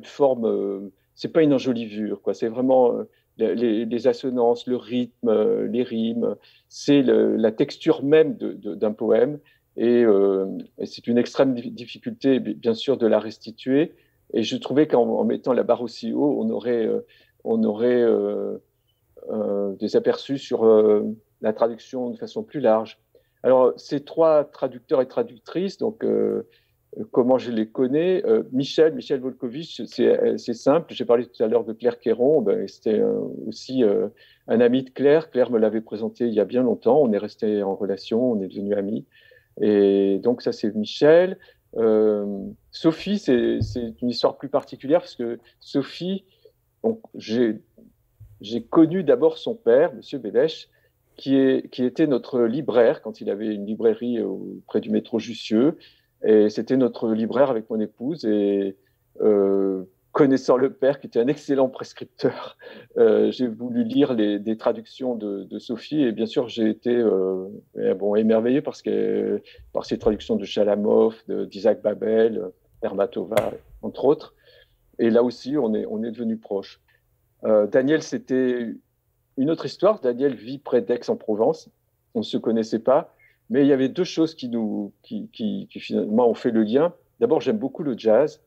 forme, c'est pas une enjolivure, quoi. C'est vraiment les assonances, le rythme, les rimes, c'est la texture même d'un poème. Et c'est une extrême difficulté, bien sûr, de la restituer. Et je trouvais qu'en mettant la barre aussi haut, on aurait des aperçus sur la traduction de façon plus large. Alors, ces trois traducteurs et traductrices, donc comment je les connais? Michel Volkovitch, c'est simple. J'ai parlé tout à l'heure de Claire Queyron. Ben, c'était aussi un ami de Claire. Claire me l'avait présenté il y a bien longtemps. On est resté en relation, on est devenus amis. Et donc, ça, c'est Michel. Sophie, c'est une histoire plus particulière parce que Sophie, j'ai connu d'abord son père, Monsieur Bélèche, qui était notre libraire quand il avait une librairie près du métro Jussieu. Et c'était notre libraire avec mon épouse. Et connaissant le père, qui était un excellent prescripteur, j'ai voulu lire des traductions de Sophie. Et bien sûr, j'ai été émerveillé par ces traductions de Chalamov, d'Isaac Babel, d'Armatova, entre autres. Et là aussi, on est devenus proches. Daniel, c'était une autre histoire. Daniel vit près d'Aix-en-Provence. On ne se connaissait pas. Mais il y avait deux choses qui finalement ont fait le lien. D'abord, j'aime beaucoup le jazz.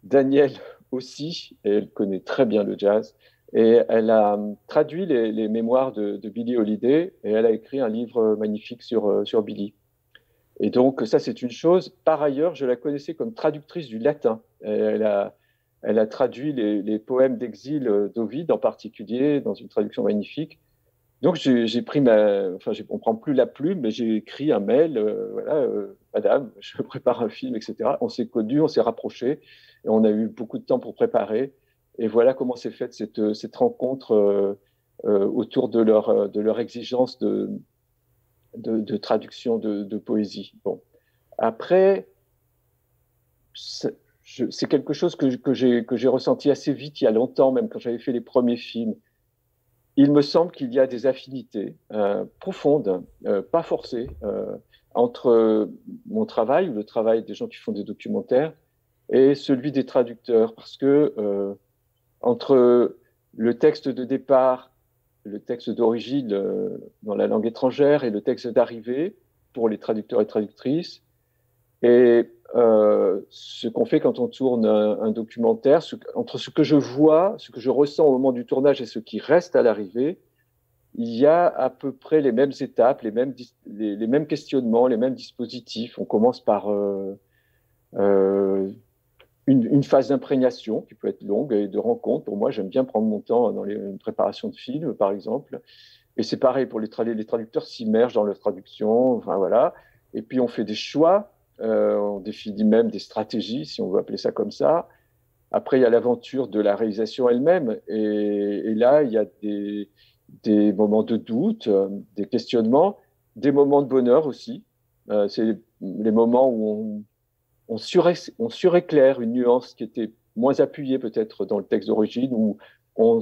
Daniel aussi, et elle connaît très bien le jazz. Et elle a traduit les mémoires de Billie Holiday et elle a écrit un livre magnifique sur Billie. Et donc, ça, c'est une chose. Par ailleurs, je la connaissais comme traductrice du latin. Elle a traduit les poèmes d'exil d'Ovide en particulier, dans une traduction magnifique. Donc, j'ai pris on ne prend plus la plume, mais j'ai écrit un mail, Madame, je prépare un film, etc. On s'est connus, on s'est rapprochés, et on a eu beaucoup de temps pour préparer. Et voilà comment s'est faite cette rencontre autour de leur exigence de traduction de poésie. Bon. Après, c'est quelque chose que j'ai ressenti assez vite, il y a longtemps, même quand j'avais fait les premiers films. Il me semble qu'il y a des affinités profondes, pas forcées, entre mon travail, ou le travail des gens qui font des documentaires, et celui des traducteurs. Parce que entre le texte de départ, le texte d'origine dans la langue étrangère, et le texte d'arrivée pour les traducteurs et traductrices, et ce qu'on fait quand on tourne un documentaire, entre ce que je vois, ce que je ressens au moment du tournage et ce qui reste à l'arrivée, il y a à peu près les mêmes étapes, les mêmes questionnements, les mêmes dispositifs. On commence par une phase d'imprégnation qui peut être longue et de rencontre. Pour moi, j'aime bien prendre mon temps dans une préparation de film, par exemple. Et c'est pareil pour les traducteurs s'immergent dans leur traduction. Enfin, voilà. Et puis, on fait des choix. On définit même des stratégies, si on veut appeler ça comme ça. Après, il y a l'aventure de la réalisation elle-même. Et là, il y a des moments de doute, des questionnements, des moments de bonheur aussi. C'est les moments où on suréclaire une nuance qui était moins appuyée peut-être dans le texte d'origine, où on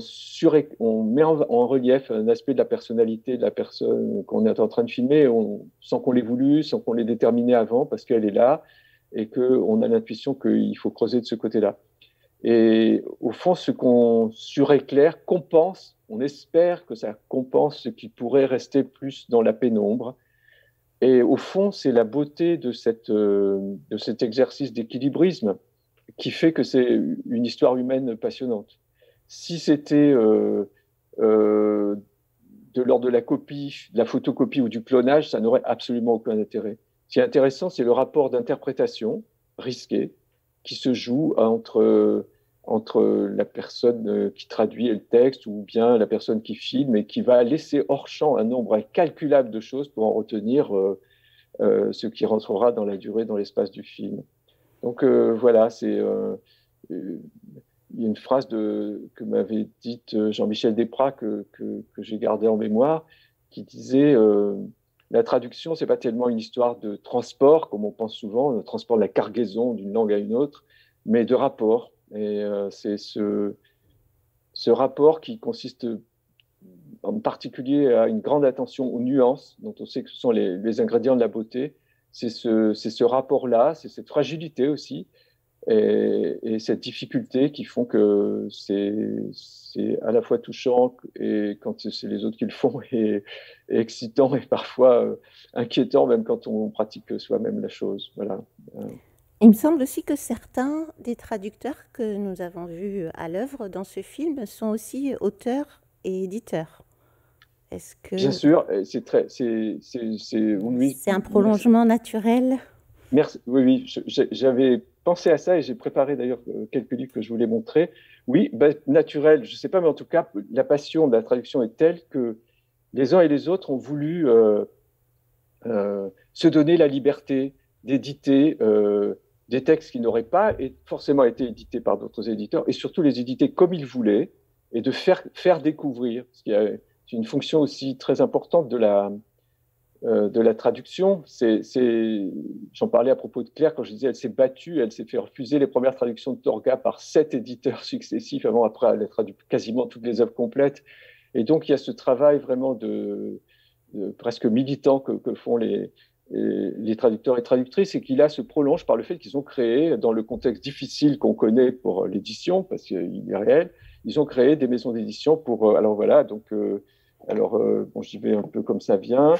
met en relief un aspect de la personnalité de la personne qu'on est en train de filmer, sans qu'on l'ait voulu, sans qu'on l'ait déterminé avant, parce qu'elle est là, et qu'on a l'intuition qu'il faut creuser de ce côté-là. Et au fond, ce qu'on suréclaire compense, on espère que ça compense ce qui pourrait rester plus dans la pénombre. Et au fond, c'est la beauté de cet exercice d'équilibrisme qui fait que c'est une histoire humaine passionnante. Si c'était de l'ordre de la copie, de la photocopie ou du clonage, ça n'aurait absolument aucun intérêt. Ce qui est intéressant, c'est le rapport d'interprétation risqué qui se joue entre la personne qui traduit le texte ou bien la personne qui filme et qui va laisser hors champ un nombre incalculable de choses pour en retenir ce qui rentrera dans la durée, dans l'espace du film. Donc voilà, il y a une phrase que m'avait dite Jean-Michel Desprats que j'ai gardée en mémoire, qui disait la traduction, c'est pas tellement une histoire de transport, comme on pense souvent, le transport de la cargaison d'une langue à une autre, mais de rapport. Et c'est ce rapport qui consiste en particulier à une grande attention aux nuances, dont on sait que ce sont les ingrédients de la beauté. C'est ce rapport-là, c'est cette fragilité aussi, et cette difficulté qui font que c'est à la fois touchant et quand c'est les autres qui le font et excitant et parfois inquiétant même quand on pratique soi-même la chose. Voilà. Il me semble aussi que certains des traducteurs que nous avons vus à l'œuvre dans ce film sont aussi auteurs et éditeurs. Est-ce que bien sûr, c'est un prolongement naturel? Merci. Oui, j'avais pensé à ça et j'ai préparé d'ailleurs quelques livres que je voulais montrer. Oui, naturel, je ne sais pas, mais en tout cas, la passion de la traduction est telle que les uns et les autres ont voulu se donner la liberté d'éditer des textes qui n'auraient pas forcément été édités par d'autres éditeurs et surtout les éditer comme ils voulaient et de faire découvrir. C'est une fonction aussi très importante de la traduction. J'en parlais à propos de Claire quand je disais elle s'est battue, elle s'est fait refuser les premières traductions de Torga par 7 éditeurs successifs après elle a traduit quasiment toutes les œuvres complètes. Et donc il y a ce travail vraiment de presque militant que font les traducteurs et traductrices et qui là se prolonge par le fait qu'ils ont créé, dans le contexte difficile qu'on connaît pour l'édition, parce qu'il est réel, ils ont créé des maisons d'édition pour... alors voilà, donc... bon, j'y vais un peu comme ça vient.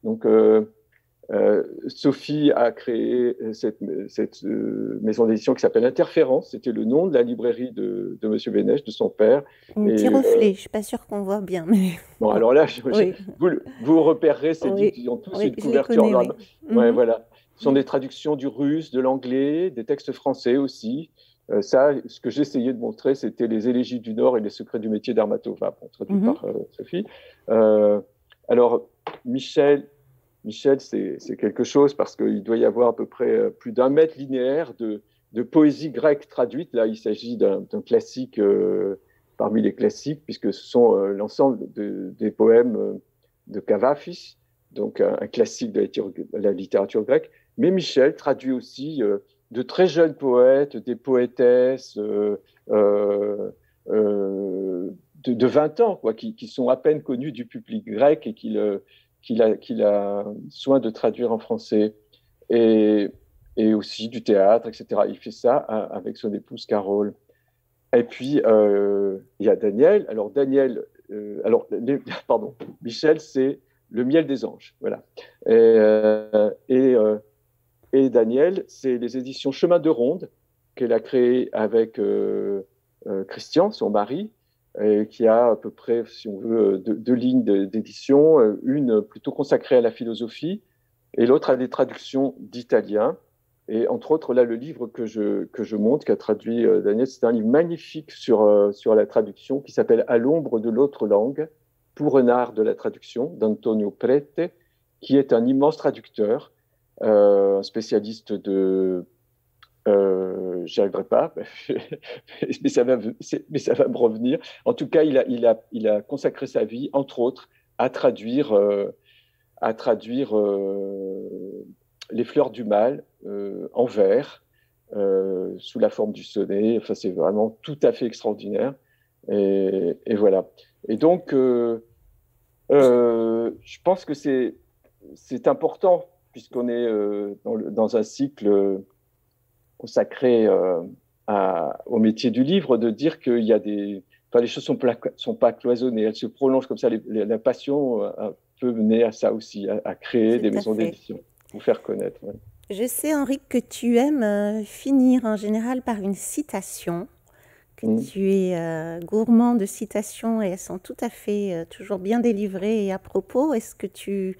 Donc, Sophie a créé cette maison d'édition qui s'appelle Interférence. C'était le nom de la librairie de Monsieur Bénèche, de son père. Un petit reflet, je ne suis pas sûre qu'on voit bien. Mais... Bon, alors là, oui. vous repérerez ces livres qui ont tous une couverture. Ouais, voilà. Ce sont des traductions du russe, de l'anglais, des textes français aussi. Ça, ce que j'essayais de montrer, c'était les élégies du Nord et les secrets du métier d'Armatova, traduit par Sophie. Alors, Michel, c'est quelque chose parce qu'il doit y avoir à peu près plus d'1 mètre linéaire de poésie grecque traduite. Là, il s'agit d'un classique parmi les classiques, puisque ce sont l'ensemble des poèmes de Kavafis, donc un classique de la littérature grecque. Mais Michel traduit aussi de très jeunes poètes, des poétesses de 20 ans, quoi, qui sont à peine connus du public grec et qu'il a soin de traduire en français. Et aussi du théâtre, etc. Il fait ça avec son épouse Carole. Et puis, il y a Daniel. Alors, Michel, c'est le miel des anges. Voilà. Et Daniel, c'est les éditions Chemin de Ronde qu'elle a créées avec Christian, son mari. qui a à peu près, si on veut, deux lignes d'édition, une plutôt consacrée à la philosophie et l'autre à des traductions d'italien. Et entre autres, là, le livre que je montre, qu'a traduit Daniel, c'est un livre magnifique sur la traduction qui s'appelle « À l'ombre de l'autre langue », pour Renard de la traduction, d'Antonio Prete, qui est un immense traducteur, spécialiste de... j'y arriverai pas, mais ça va me revenir. En tout cas, il a consacré sa vie, entre autres, à traduire Les Fleurs du Mal en vers, sous la forme du sonnet. Enfin, c'est vraiment tout à fait extraordinaire. Et voilà. Et donc, je pense que c'est important, puisqu'on est dans un cycle consacré au métier du livre, de dire qu'il y a les choses sont pas cloisonnées, elles se prolongent comme ça. La passion peut mener à ça aussi, à créer des maisons d'édition, vous faire connaître. Ouais. Je sais, Henri, que tu aimes finir en général par une citation, que tu es gourmand de citations et elles sont tout à fait toujours bien délivrées et à propos. Est-ce que tu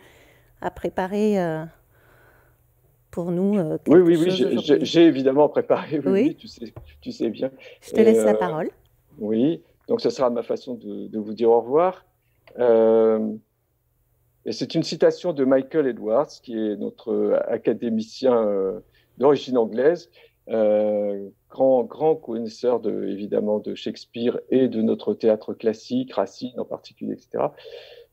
as préparé pour nous quelque chose aujourd'hui ? J'ai évidemment préparé, oui, tu sais bien. Je te laisse la parole. Oui, donc ce sera ma façon de vous dire au revoir. Et c'est une citation de Michael Edwards, qui est notre académicien d'origine anglaise, grand connaisseur évidemment de Shakespeare et de notre théâtre classique, Racine en particulier, etc.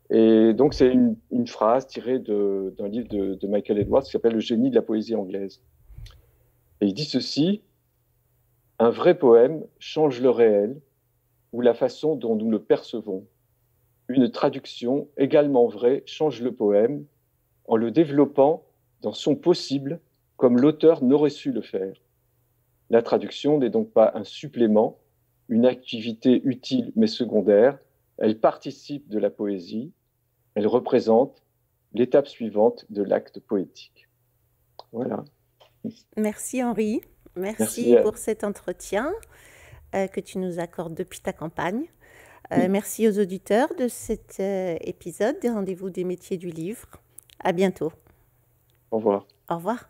Et donc c'est une phrase tirée d'un livre de Michael Edwards qui s'appelle « Le génie de la poésie anglaise ». Et il dit ceci: « Un vrai poème change le réel ou la façon dont nous le percevons. Une traduction également vraie change le poème en le développant dans son possible comme l'auteur n'aurait su le faire. La traduction n'est donc pas un supplément, une activité utile mais secondaire. Elle participe de la poésie. Elle représente l'étape suivante de l'acte poétique. » Voilà. Merci Henri. Merci pour cet entretien que tu nous accordes depuis ta campagne. Merci aux auditeurs de cet épisode des Rendez-vous des métiers du livre. À bientôt. Au revoir. Au revoir.